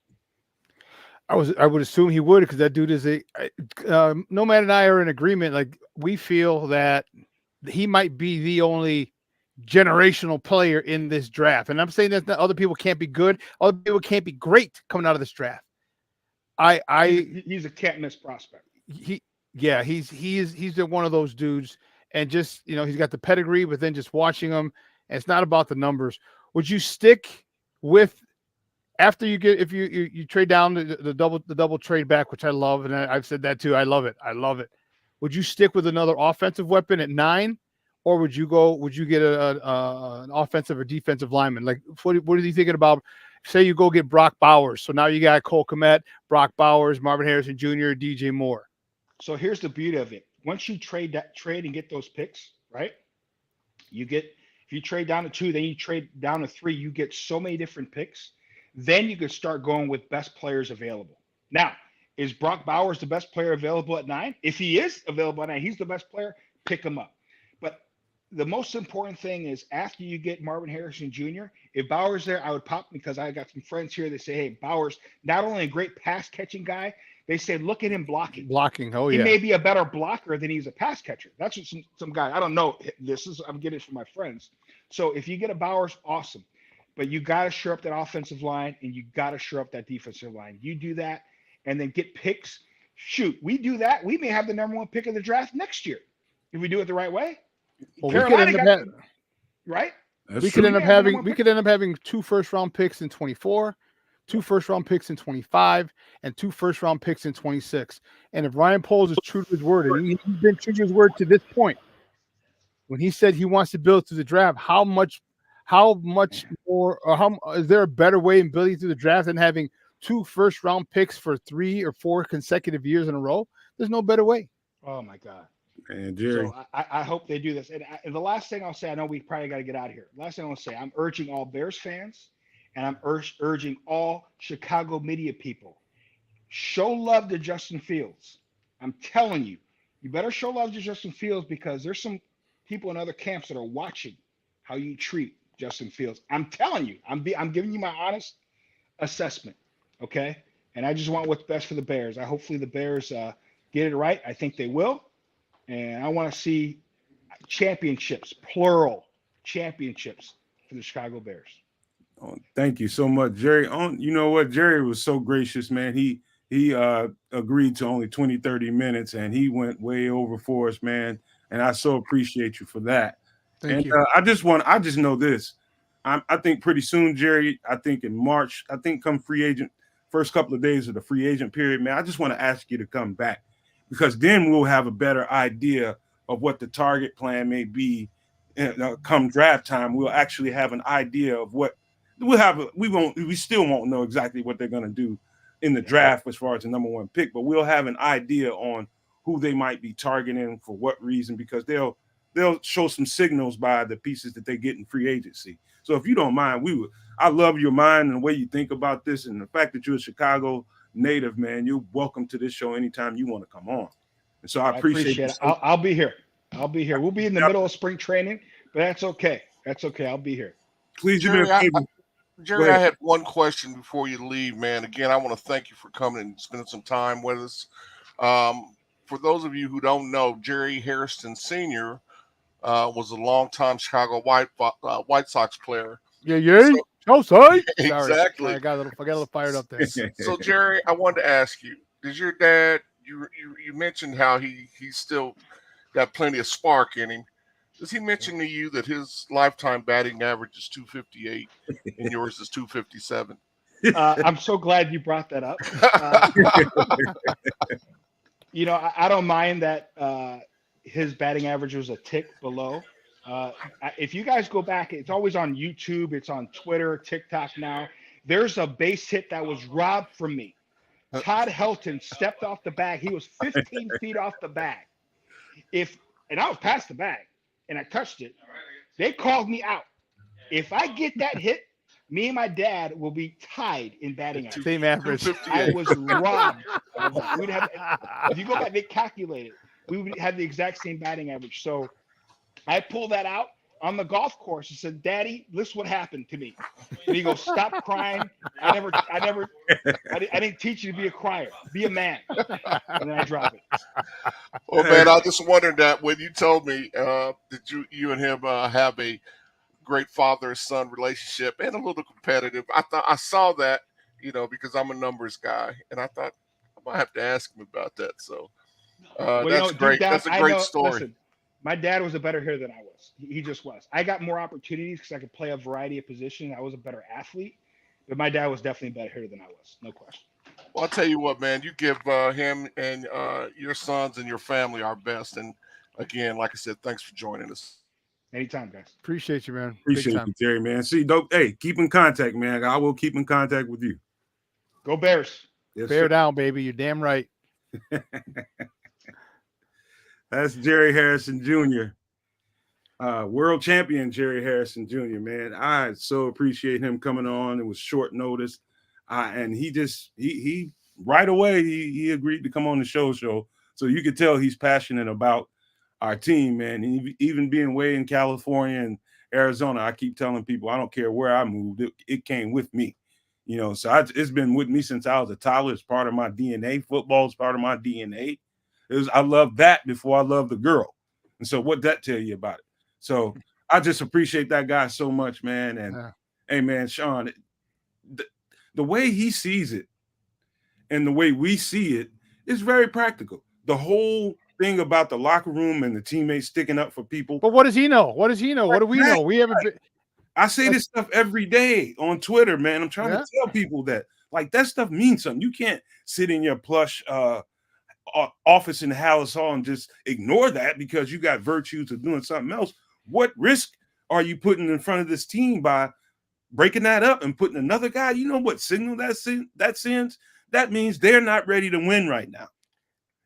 I would assume he would, because that dude is Nomad and I are in agreement. Like, we feel that he might be the only generational player in this draft. And I'm saying that other people can't be good. Other people can't be great coming out of this draft. He's a can't miss prospect. He's one of those dudes, and just, he's got the pedigree, but then just watching him, and it's not about the numbers. Would you stick with, after you get, if you trade down the double trade back, which I love, and I've said that too. I love it. Would you stick with another offensive weapon at 9, or would you get an offensive or defensive lineman? Like, what are you thinking about? Say you go get Brock Bowers. So now you got Cole Kmet, Brock Bowers, Marvin Harrison Jr., DJ Moore. So here's the beauty of it. Once you trade and get those picks, right? If you trade down to 2, then you trade down to 3, you get so many different picks. Then you can start going with best players available. Now, is Brock Bowers the best player available at 9? If he is available at 9, he's the best player, pick him up. But the most important thing is, after you get Marvin Harrison Jr., if Bowers there, I would pop, because I got some friends here that say, hey, Bowers, not only a great pass catching guy, they say, look at him blocking. Oh, he yeah. may be a better blocker than he's a pass catcher. That's what some guy, I don't know. I'm getting it from my friends. So if you get a Bowers, awesome. But you got to shore up that offensive line, and you got to shore up that defensive line. You do that, and then get picks. Shoot, we do that, we may have the number 1 pick of the draft next year if we do it the right way. Well, Carolina right? We could end up having 2 first-round picks in 24, 2 first-round picks in 25, and 2 first-round picks in 26. And if Ryan Poles is true to his word, and he's been true to his word to this point, when he said he wants to build through the draft, how much more, or how is there a better way in building through the draft than having 2 first-round picks for 3 or 4 consecutive years in a row? There's no better way. Oh my God. And Jerry, so I hope they do this. And the last thing I'll say, I know we probably got to get out of here. Last thing I'll say, I'm urging all Bears fans, and I'm urging all Chicago media people, show love to Justin Fields. I'm telling you, you better show love to Justin Fields, because there's some people in other camps that are watching how you treat Justin Fields. I'm telling you, I'm giving you my honest assessment. Okay, and I just want what's best for the Bears. Hopefully the Bears get it right. I think they will, and I want to see championships, plural championships for the Chicago Bears. Oh, thank you so much, Jerry. You know what? Jerry was so gracious, man. He agreed to only 20, 30 minutes, and he went way over for us, man. And I so appreciate you for that. Thank And you. I just know this. I think pretty soon, Jerry, I think in March, I think come free agent, first couple of days of the free agent period, man, I just want to ask you to come back, because then we'll have a better idea of what the target plan may be. Come draft time, we'll actually have an idea of what we still won't know exactly what they're going to do in the draft as far as the number one pick, but we'll have an idea on who they might be targeting for what reason, because they'll show some signals by the pieces that they get in free agency. So if you don't mind, I love your mind and the way you think about this, and the fact that you're a Chicago native, man. You're welcome to this show anytime you want to come on. And so I appreciate it. I'll be here. We'll be in the middle of spring training, but that's okay. I'll be here. Please Jerry, do me a favor. Jerry, I had one question before you leave, man. Again, I want to thank you for coming and spending some time with us. For those of you who don't know, Jerry Hairston Sr. Was a longtime Chicago White Sox player. Yeah. Sorry. Exactly. Sorry, I got a little fired up there. So, Jerry, I wanted to ask you: does your dad? You mentioned how he's still got plenty of spark in him. Does he mention to you that his lifetime batting average is 258 and yours is 257? I'm so glad you brought that up. I don't mind that his batting average was a tick below. If you guys go back, it's always on YouTube, it's on Twitter, TikTok now. There's a base hit that was robbed from me. Todd Helton stepped off the bag. He was 15 feet off the bag. And I was past the bag, and I touched it. They called me out. If I get that hit, me and my dad will be tied in batting average. Same average. I was robbed. If you go back, they calculated. We would have the exact same batting average. So I pulled that out on the golf course and said, "Daddy, listen what happened to me." And he goes, "Stop crying. I didn't teach you to be a crier. Be a man." And then I drop it. Well, man, I just wondered that when you told me that you and him have a great father-son relationship and a little competitive. I saw that, because I'm a numbers guy, and I thought I might have to ask him about that. So that's great. That's a great story. Listen, my dad was a better hitter than I was. He just was. I got more opportunities because I could play a variety of positions. I was a better athlete, but my dad was definitely a better hitter than I was. No question. Well, I'll tell you what, man, you give him and your sons and your family our best. And again, like I said, thanks for joining us. Anytime, guys. Appreciate you, man. Appreciate you, Jerry, man. See, hey, keep in contact, man. I will keep in contact with you. Go Bears. Yes, Bear sir. down, baby. You're damn right. That's Jerry Harrison Jr., world champion Jerry Harrison Jr., man. I so appreciate him coming on. It was short notice. And he right away, he agreed to come on the show. So you could tell he's passionate about our team, man. And even being way in California and Arizona, I keep telling people, I don't care where I moved, it came with me. So it's been with me since I was a toddler. It's part of my DNA. Football is part of my DNA. I love that before I love the girl. And so what that tell you about it? So I just appreciate that guy so much, man. And hey, man, Shawn, the way he sees it and the way we see it is very practical. The whole thing about the locker room and the teammates sticking up for people. But what does he know? What do we know? We haven't been. I say this stuff every day on Twitter, man. I'm trying to tell people that that stuff means something. You can't sit in your plush office in Hallis Hall and just ignore that because you got virtues of doing something else. What risk are you putting in front of this team by breaking that up and putting another guy? You know what signal that sends? That means they're not ready to win right now.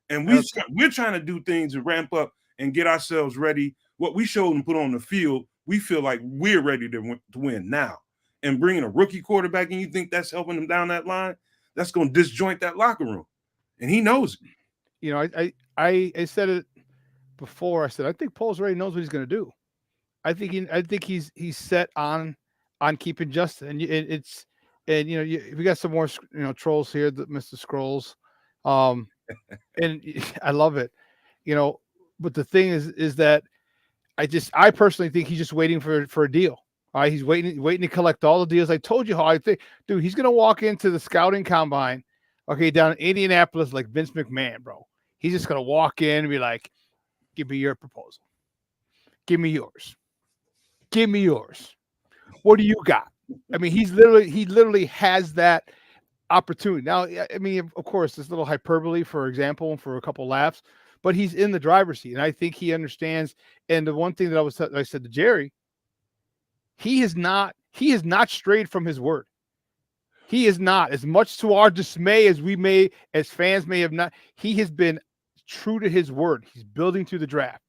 And we're trying to do things to ramp up and get ourselves ready. What we showed and put on the field, we feel like we're ready to win now. And bringing a rookie quarterback, and you think that's helping them down that line, that's going to disjoint that locker room. And he knows it. I said it before. I said I think Poles already knows what he's going to do. I think he's set on keeping Justin. And it's And we got some more trolls here, Mr. Scrolls, and I love it, but the thing is that I personally think he's just waiting for a deal. All right, he's waiting to collect all the deals. I told you how I think, dude. He's gonna walk into the scouting combine, okay, down in Indianapolis like Vince McMahon, bro. He's just gonna walk in and be like, "Give me your proposal. Give me yours. Give me yours. What do you got?" I mean, he literally has that opportunity. Now, I mean, of course, this little hyperbole, for example, for a couple laughs, but he's in the driver's seat, and I think he understands. And the one thing that I said to Jerry, he has not strayed from his word. He is not, as much to our dismay as fans may have not. He has been true to his word. He's building through the draft.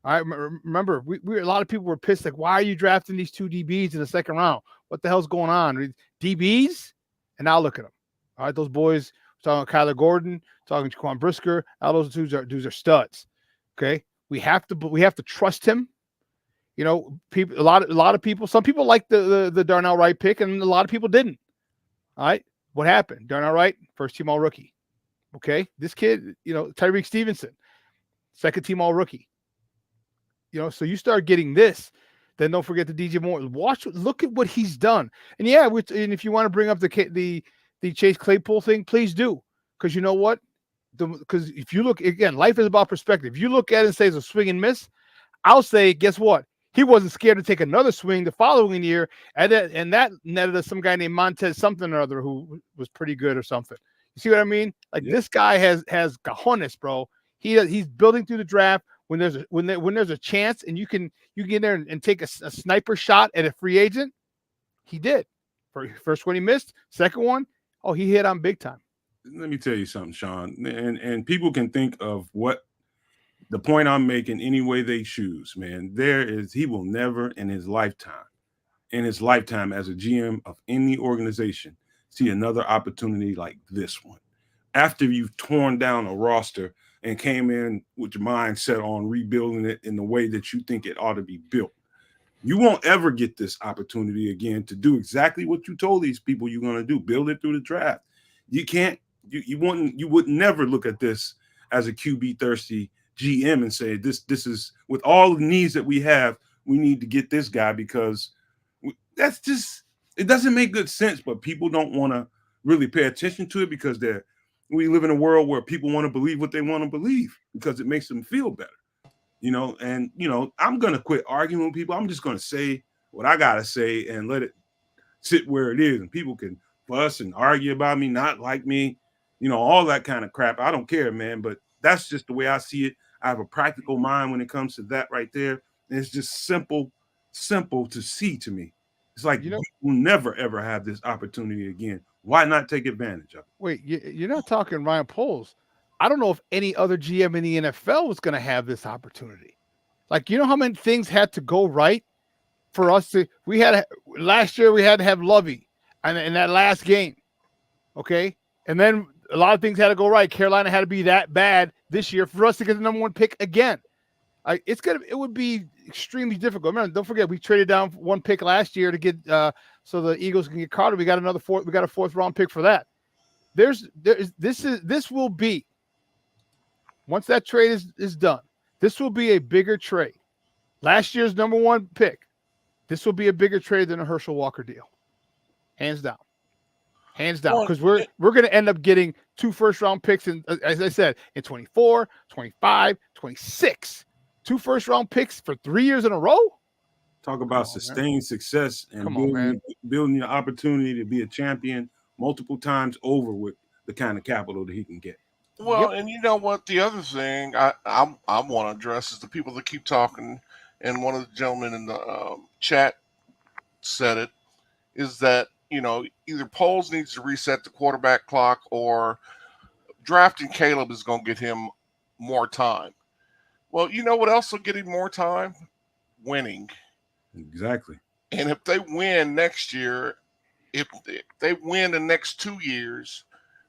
I remember a lot of people were pissed, like, why are you drafting these 2 DBs in the second round? What the hell's going on? DBs? And now look at them. All right, those boys, talking Kyler Gordon, talking Jaquan Brisker, all those dudes are studs. Okay, we have to trust him. People, a lot of people, some people like the Darnell Wright pick, and a lot of people didn't. All right, what happened? Darnell Wright, first team all rookie. Okay, this kid, Tyreek Stevenson, second team all rookie. So you start getting this, then don't forget the DJ Moore. Look at what he's done. And yeah, and if you want to bring up the Chase Claypool thing, please do, because you know what? Because if you look again, life is about perspective. If you look at it and say it's a swing and miss, I'll say, guess what? He wasn't scared to take another swing the following year, and that netted some guy named Montez something or other who was pretty good or something. You see what I mean? Like, This guy has cojones, bro. He's building through the draft. When there's a chance and you can get in there and take a sniper shot at a free agent, he did. First one he missed, second one, he hit on big time. Let me tell you something, Shawn, and people can think of what the point I'm making any way they choose, man. He will never in his lifetime as a GM of any organization, see another opportunity like this one. After you've torn down a roster and came in with your mind set on rebuilding it in the way that you think it ought to be built, you won't ever get this opportunity again to do exactly what you told these people you're going to do, build it through the draft. You can't, you would never look at this as a QB thirsty GM and say, this is, with all the needs that we have, we need to get this guy, because that's just, it doesn't make good sense. But people don't want to really pay attention to it because we live in a world where people want to believe what they want to believe because it makes them feel better, and, I'm going to quit arguing with people. I'm just going to say what I got to say and let it sit where it is. And people can fuss and argue about me, not like me, all that kind of crap. I don't care, man. But that's just the way I see it. I have a practical mind when it comes to that right there. And it's just simple to see to me. It's like, you will never, ever have this opportunity again. Why not take advantage of it? Wait, you're not talking Ryan Poles. I don't know if any other GM in the NFL was going to have this opportunity. Like, how many things had to go right for us to – last year we had to have Lovey in that last game, okay? And then a lot of things had to go right. Carolina had to be that bad this year for us to get the number 1 pick again. It would be extremely difficult. Remember, don't forget, we traded down 1 pick last year to get so the Eagles can get Carter. We got a 4th round pick for that. This will be, once that trade is done, this will be a bigger trade. Last year's number 1 pick, this will be a bigger trade than a Herschel Walker deal, hands down. Because we're going to end up getting 2 first-round picks, as I said, in 24, 25, 26. 2 first-round picks for 3 years in a row? Talk about sustained success and building the opportunity to be a champion multiple times over with the kind of capital that he can get. Well, and you know what? The other thing I want to address is the people that keep talking, and one of the gentlemen in the chat said it, is that, either Poles needs to reset the quarterback clock or drafting Caleb is going to get him more time. Well, you know what else will get him more time? Winning. Exactly. And if they win next year, if they win the next 2 years,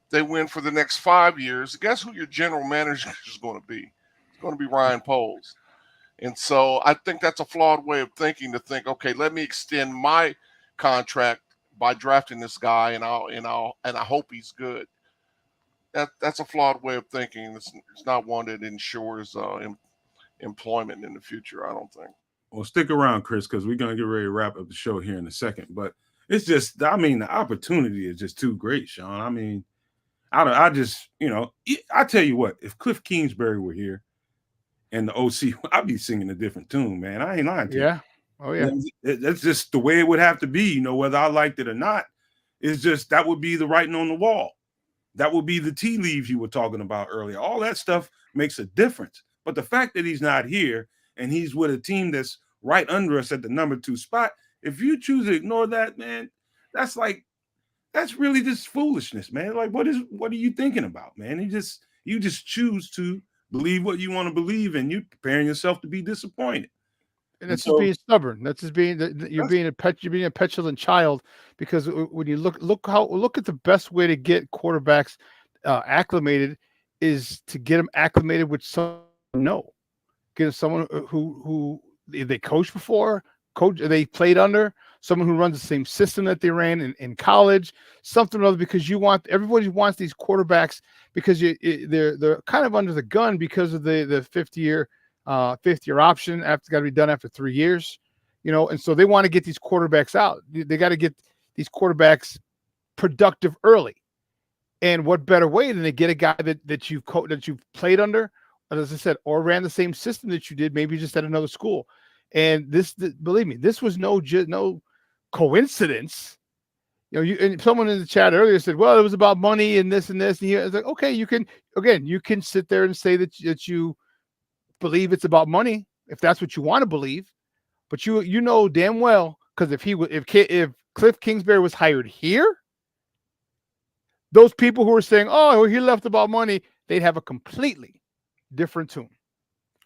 they win for the next 5 years, guess who your general manager is going to be? It's going to be Ryan Poles. And so I think that's a flawed way of thinking, to think, okay, let me extend my contract by drafting this guy, and I hope he's good. That's a flawed way of thinking. It's not one that ensures employment in the future, I don't think. Well, stick around, Chris, because we're gonna get ready to wrap up the show here in a second. But it's just, I mean, the opportunity is just too great, Shawn. I mean, I just, I tell you what, if Cliff Kingsbury were here and the OC, I'd be singing a different tune, man. I ain't lying to you. Yeah. Oh yeah. That's just the way it would have to be, whether I liked it or not. It's just that would be the writing on the wall. That would be the tea leaves you were talking about earlier. All that stuff makes a difference. But the fact that he's not here and he's with a team that's right under us at the number 2 spot, if you choose to ignore that, man, that's really just foolishness, man. Like, what are you thinking about, man? You just choose to believe what you want to believe, and you're preparing yourself to be disappointed. And that's just being stubborn. That's just being you're being a petulant child, because when you look at the best way to get quarterbacks acclimated is to get them acclimated with someone get someone who they coached before, they played under, someone who runs the same system that they ran in college, something or other, because everybody wants these quarterbacks because they're kind of under the gun because of the fifth year option after got to be done after 3 years, and so they want to get these quarterbacks out. They got to get these quarterbacks productive early, and what better way than to get a guy that you've played under, as I said, or ran the same system that you did, maybe just at another school. And believe me, this was no coincidence. And someone in the chat earlier said, well, it was about money and this and this. And it's like, okay, you can sit there and say that you believe it's about money if that's what you want to believe, but you know damn well, because if Cliff Kingsbury was hired here, those people who are saying, oh, he left about money, they'd have a completely different tune.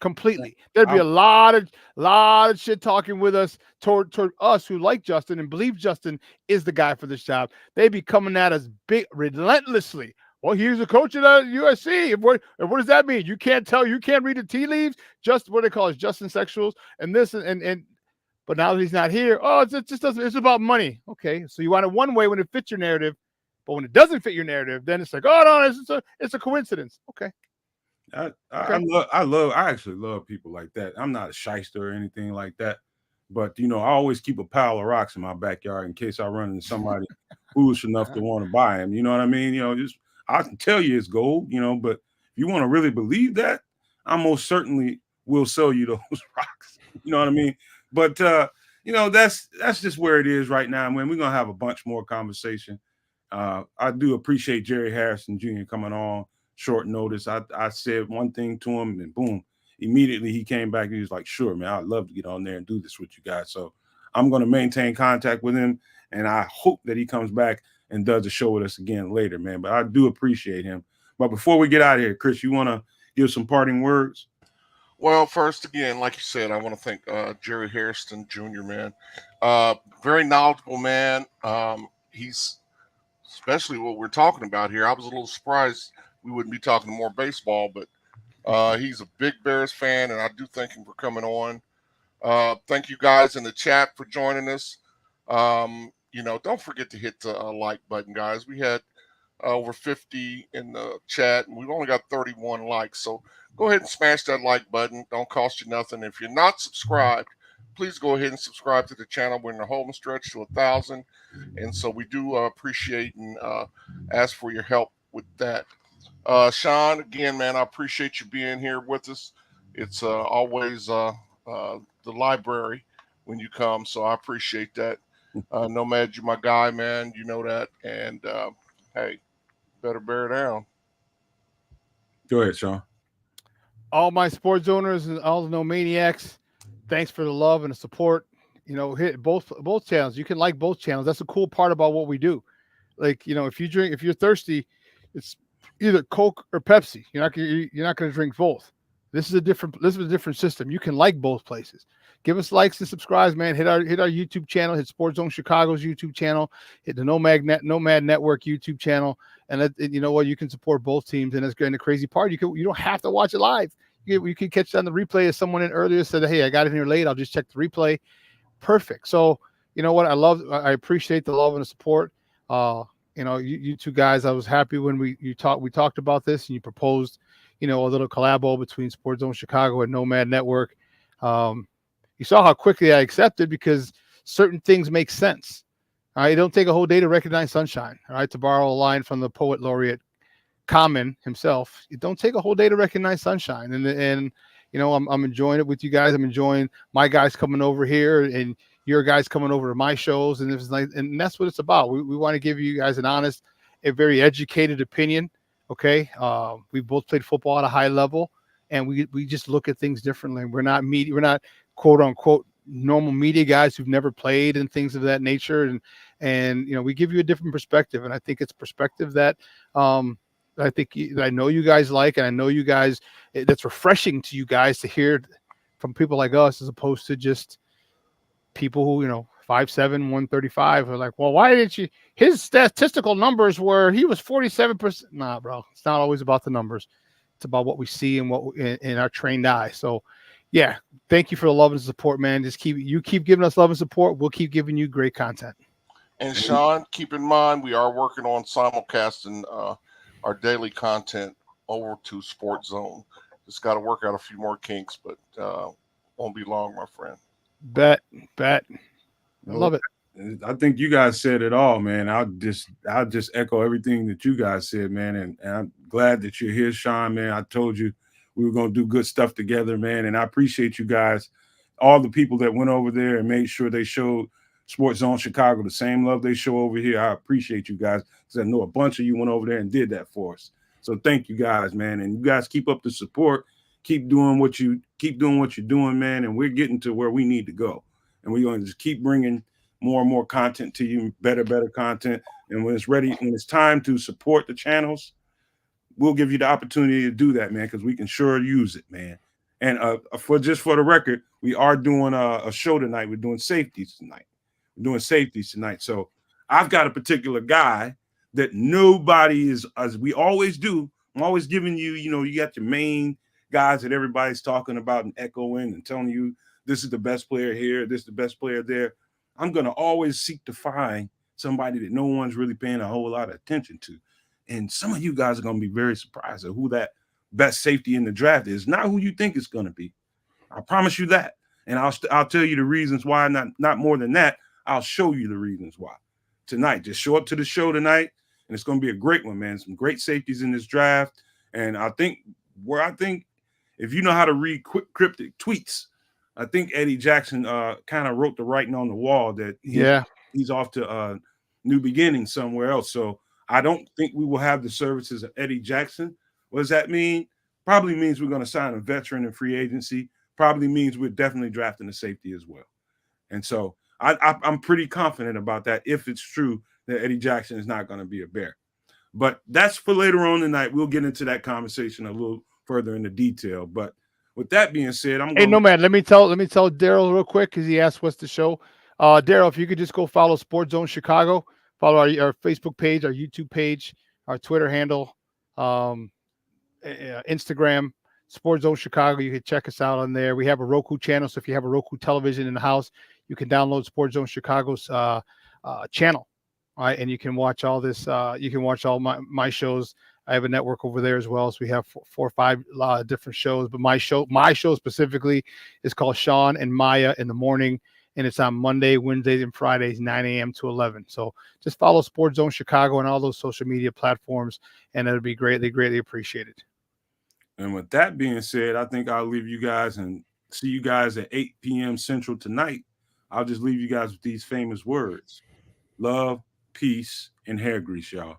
Completely. There'd be a lot of shit talking with us toward us who like Justin and believe Justin is the guy for this job. They'd be coming at us relentlessly. Well, he's a coach at USC. What does that mean? You can't read the tea leaves. Just what they call it, Justin sexuals and this and but now that he's not here, it just doesn't. It's about money. Okay, so you want it one way when it fits your narrative, but when it doesn't fit your narrative, then it's like, oh no, it's a coincidence. Okay. I actually love people like that. I'm not a shyster or anything like that, but I always keep a pile of rocks in my backyard in case I run into somebody foolish enough to want to buy them. You know what I mean? Just I can tell you it's gold. But if you want to really believe that, I most certainly will sell you those rocks. You know what I mean? But that's just where it is right now. Man, we're gonna have a bunch more conversation. I do appreciate Jerry Hairston Jr. coming on short notice. I said one thing to him, and boom, immediately he came back. He was like, sure, man, I'd love to get on there and do this with you guys. So I'm going to maintain contact with him, and I hope that he comes back and does a show with us again later, man. But I do appreciate him. But before we get out of here, Chris, you want to give some parting words? Well, first, again, like you said, I want to thank Jerry Hairston Jr., man. Very knowledgeable man. He's especially what we're talking about here. I was a little surprised we wouldn't be talking more baseball, but he's a big Bears fan, and I do thank him for coming on. Thank you guys in the chat for joining us. Don't forget to hit the like button, guys. We had over 50 in the chat, and we've only got 31 likes. So go ahead and smash that like button. Don't cost you nothing. If you're not subscribed, please go ahead and subscribe to the channel. We're in the home stretch to 1,000, and so we do appreciate and ask for your help with that. Shawn, again, man, I appreciate you being here with us. It's always the library when you come, so I appreciate that. Nomad, you're my guy, man. You know that, and hey, better bear down. Go ahead, Shawn. All my sports owners and all the Nomaniacs, thanks for the love and the support. Hit both channels. You can like both channels. That's the cool part about what we do. Like, if you're thirsty, it's either Coke or Pepsi. You're not going to drink both. This is a different system. You can like both places. Give us likes and subscribes, man. Hit our YouTube channel. Hit SportsZone Chicago's YouTube channel. Hit the Nomad Network YouTube channel. And you know what? You can support both teams. And that's the crazy part. You don't have to watch it live. You can catch it on the replay. As someone in earlier said, hey, I got in here late. I'll just check the replay. Perfect. So you know what? I appreciate the love and the support. You two guys, I was happy when we talked about this and you proposed, a little collabo between SportsZone Chicago and Nomad Network. You saw how quickly I accepted because certain things make sense. All right, it don't take a whole day to recognize sunshine. All right, to borrow a line from the poet laureate Common himself, it don't take a whole day to recognize sunshine. And I'm enjoying it with you guys. I'm enjoying my guys coming over here and your guys coming over to my shows, and it's like, and that's what it's about. We want to give you guys an honest, a very educated opinion. Okay, we both played football at a high level, and we just look at things differently. We're not media. We're not quote unquote normal media guys who've never played and things of that nature. And we give you a different perspective, and I think it's perspective that I know you guys like, and I know you guys, that's refreshing to you guys to hear from people like us, as opposed to just people who, 5'7", 135 are like, well, why didn't you, his statistical numbers were, he was 47%. Nah, bro, it's not always about the numbers. It's about what we see and what in our trained eye. So yeah, thank you for the love and support, man. Keep giving us love and support. We'll keep giving you great content. And Shawn, keep in mind, we are working on simulcasting our daily content over to SportsZone. Just got to work out a few more kinks, but won't be long, my friend. Bet. I love it. I think you guys said it all, man. I'll just echo everything that you guys said, man. And I'm glad that you're here, Shawn, man. I told you we were going to do good stuff together, man. And I appreciate you guys, all the people that went over there and made sure they showed SportsZone Chicago the same love they show over here. I appreciate you guys, because I know a bunch of you went over there and did that for us. So thank you guys, man. And you guys keep up the support. Keep doing what you're doing, man. And we're getting to where we need to go. And we're going to just keep bringing more and more content to you, better content. And when it's time to support the channels, we'll give you the opportunity to do that, man, because we can sure use it, man. And for the record, we are doing a show tonight. We're doing safeties tonight. So I've got a particular guy that nobody is, as we always do. I'm always giving you, you got your main guys that everybody's talking about and echoing and telling you this is the best player here, this is the best player there. I'm going to always seek to find somebody that no one's really paying a whole lot of attention to. And some of you guys are going to be very surprised at who that best safety in the draft is. Not who you think it's going to be. I promise you that. And I'll tell you the reasons why, not more than that. I'll show you the reasons why tonight. Just show up to the show tonight, and it's going to be a great one, man. Some great safeties in this draft. And I think if you know how to read quick cryptic tweets, I think Eddie Jackson kind of wrote the writing on the wall that he's off to new beginnings somewhere else. So I don't think we will have the services of Eddie Jackson. What does that mean? Probably means we're going to sign a veteran in free agency. Probably means we're definitely drafting a safety as well. And so I'm pretty confident about that, if it's true that Eddie Jackson is not going to be a Bear. But that's for later on tonight. We'll get into that conversation a little further into detail. But with that being said, Nomad, let me tell Daryl real quick, because he asked what's the show. Daryl, if you could just go follow SportsZone Chicago, follow our Facebook page, our YouTube page, our Twitter handle, Instagram, SportsZone Chicago. You can check us out on there. We have a Roku channel, so if you have a Roku television in the house, you can download SportsZone Chicago's channel. All right, and you can watch all this. You can watch all my shows. I have a network over there as well, so we have 4 or 5 different shows. But my show specifically is called Shawn and Maya in the morning, and it's on Monday, Wednesdays, and Fridays, 9 a.m. to 11. So just follow SportsZone Chicago on all those social media platforms, and it'll be greatly appreciated. And with that being said, I think I'll leave you guys and see you guys at 8 p.m. Central tonight. I'll just leave you guys with these famous words: love, peace, and hair grease, y'all.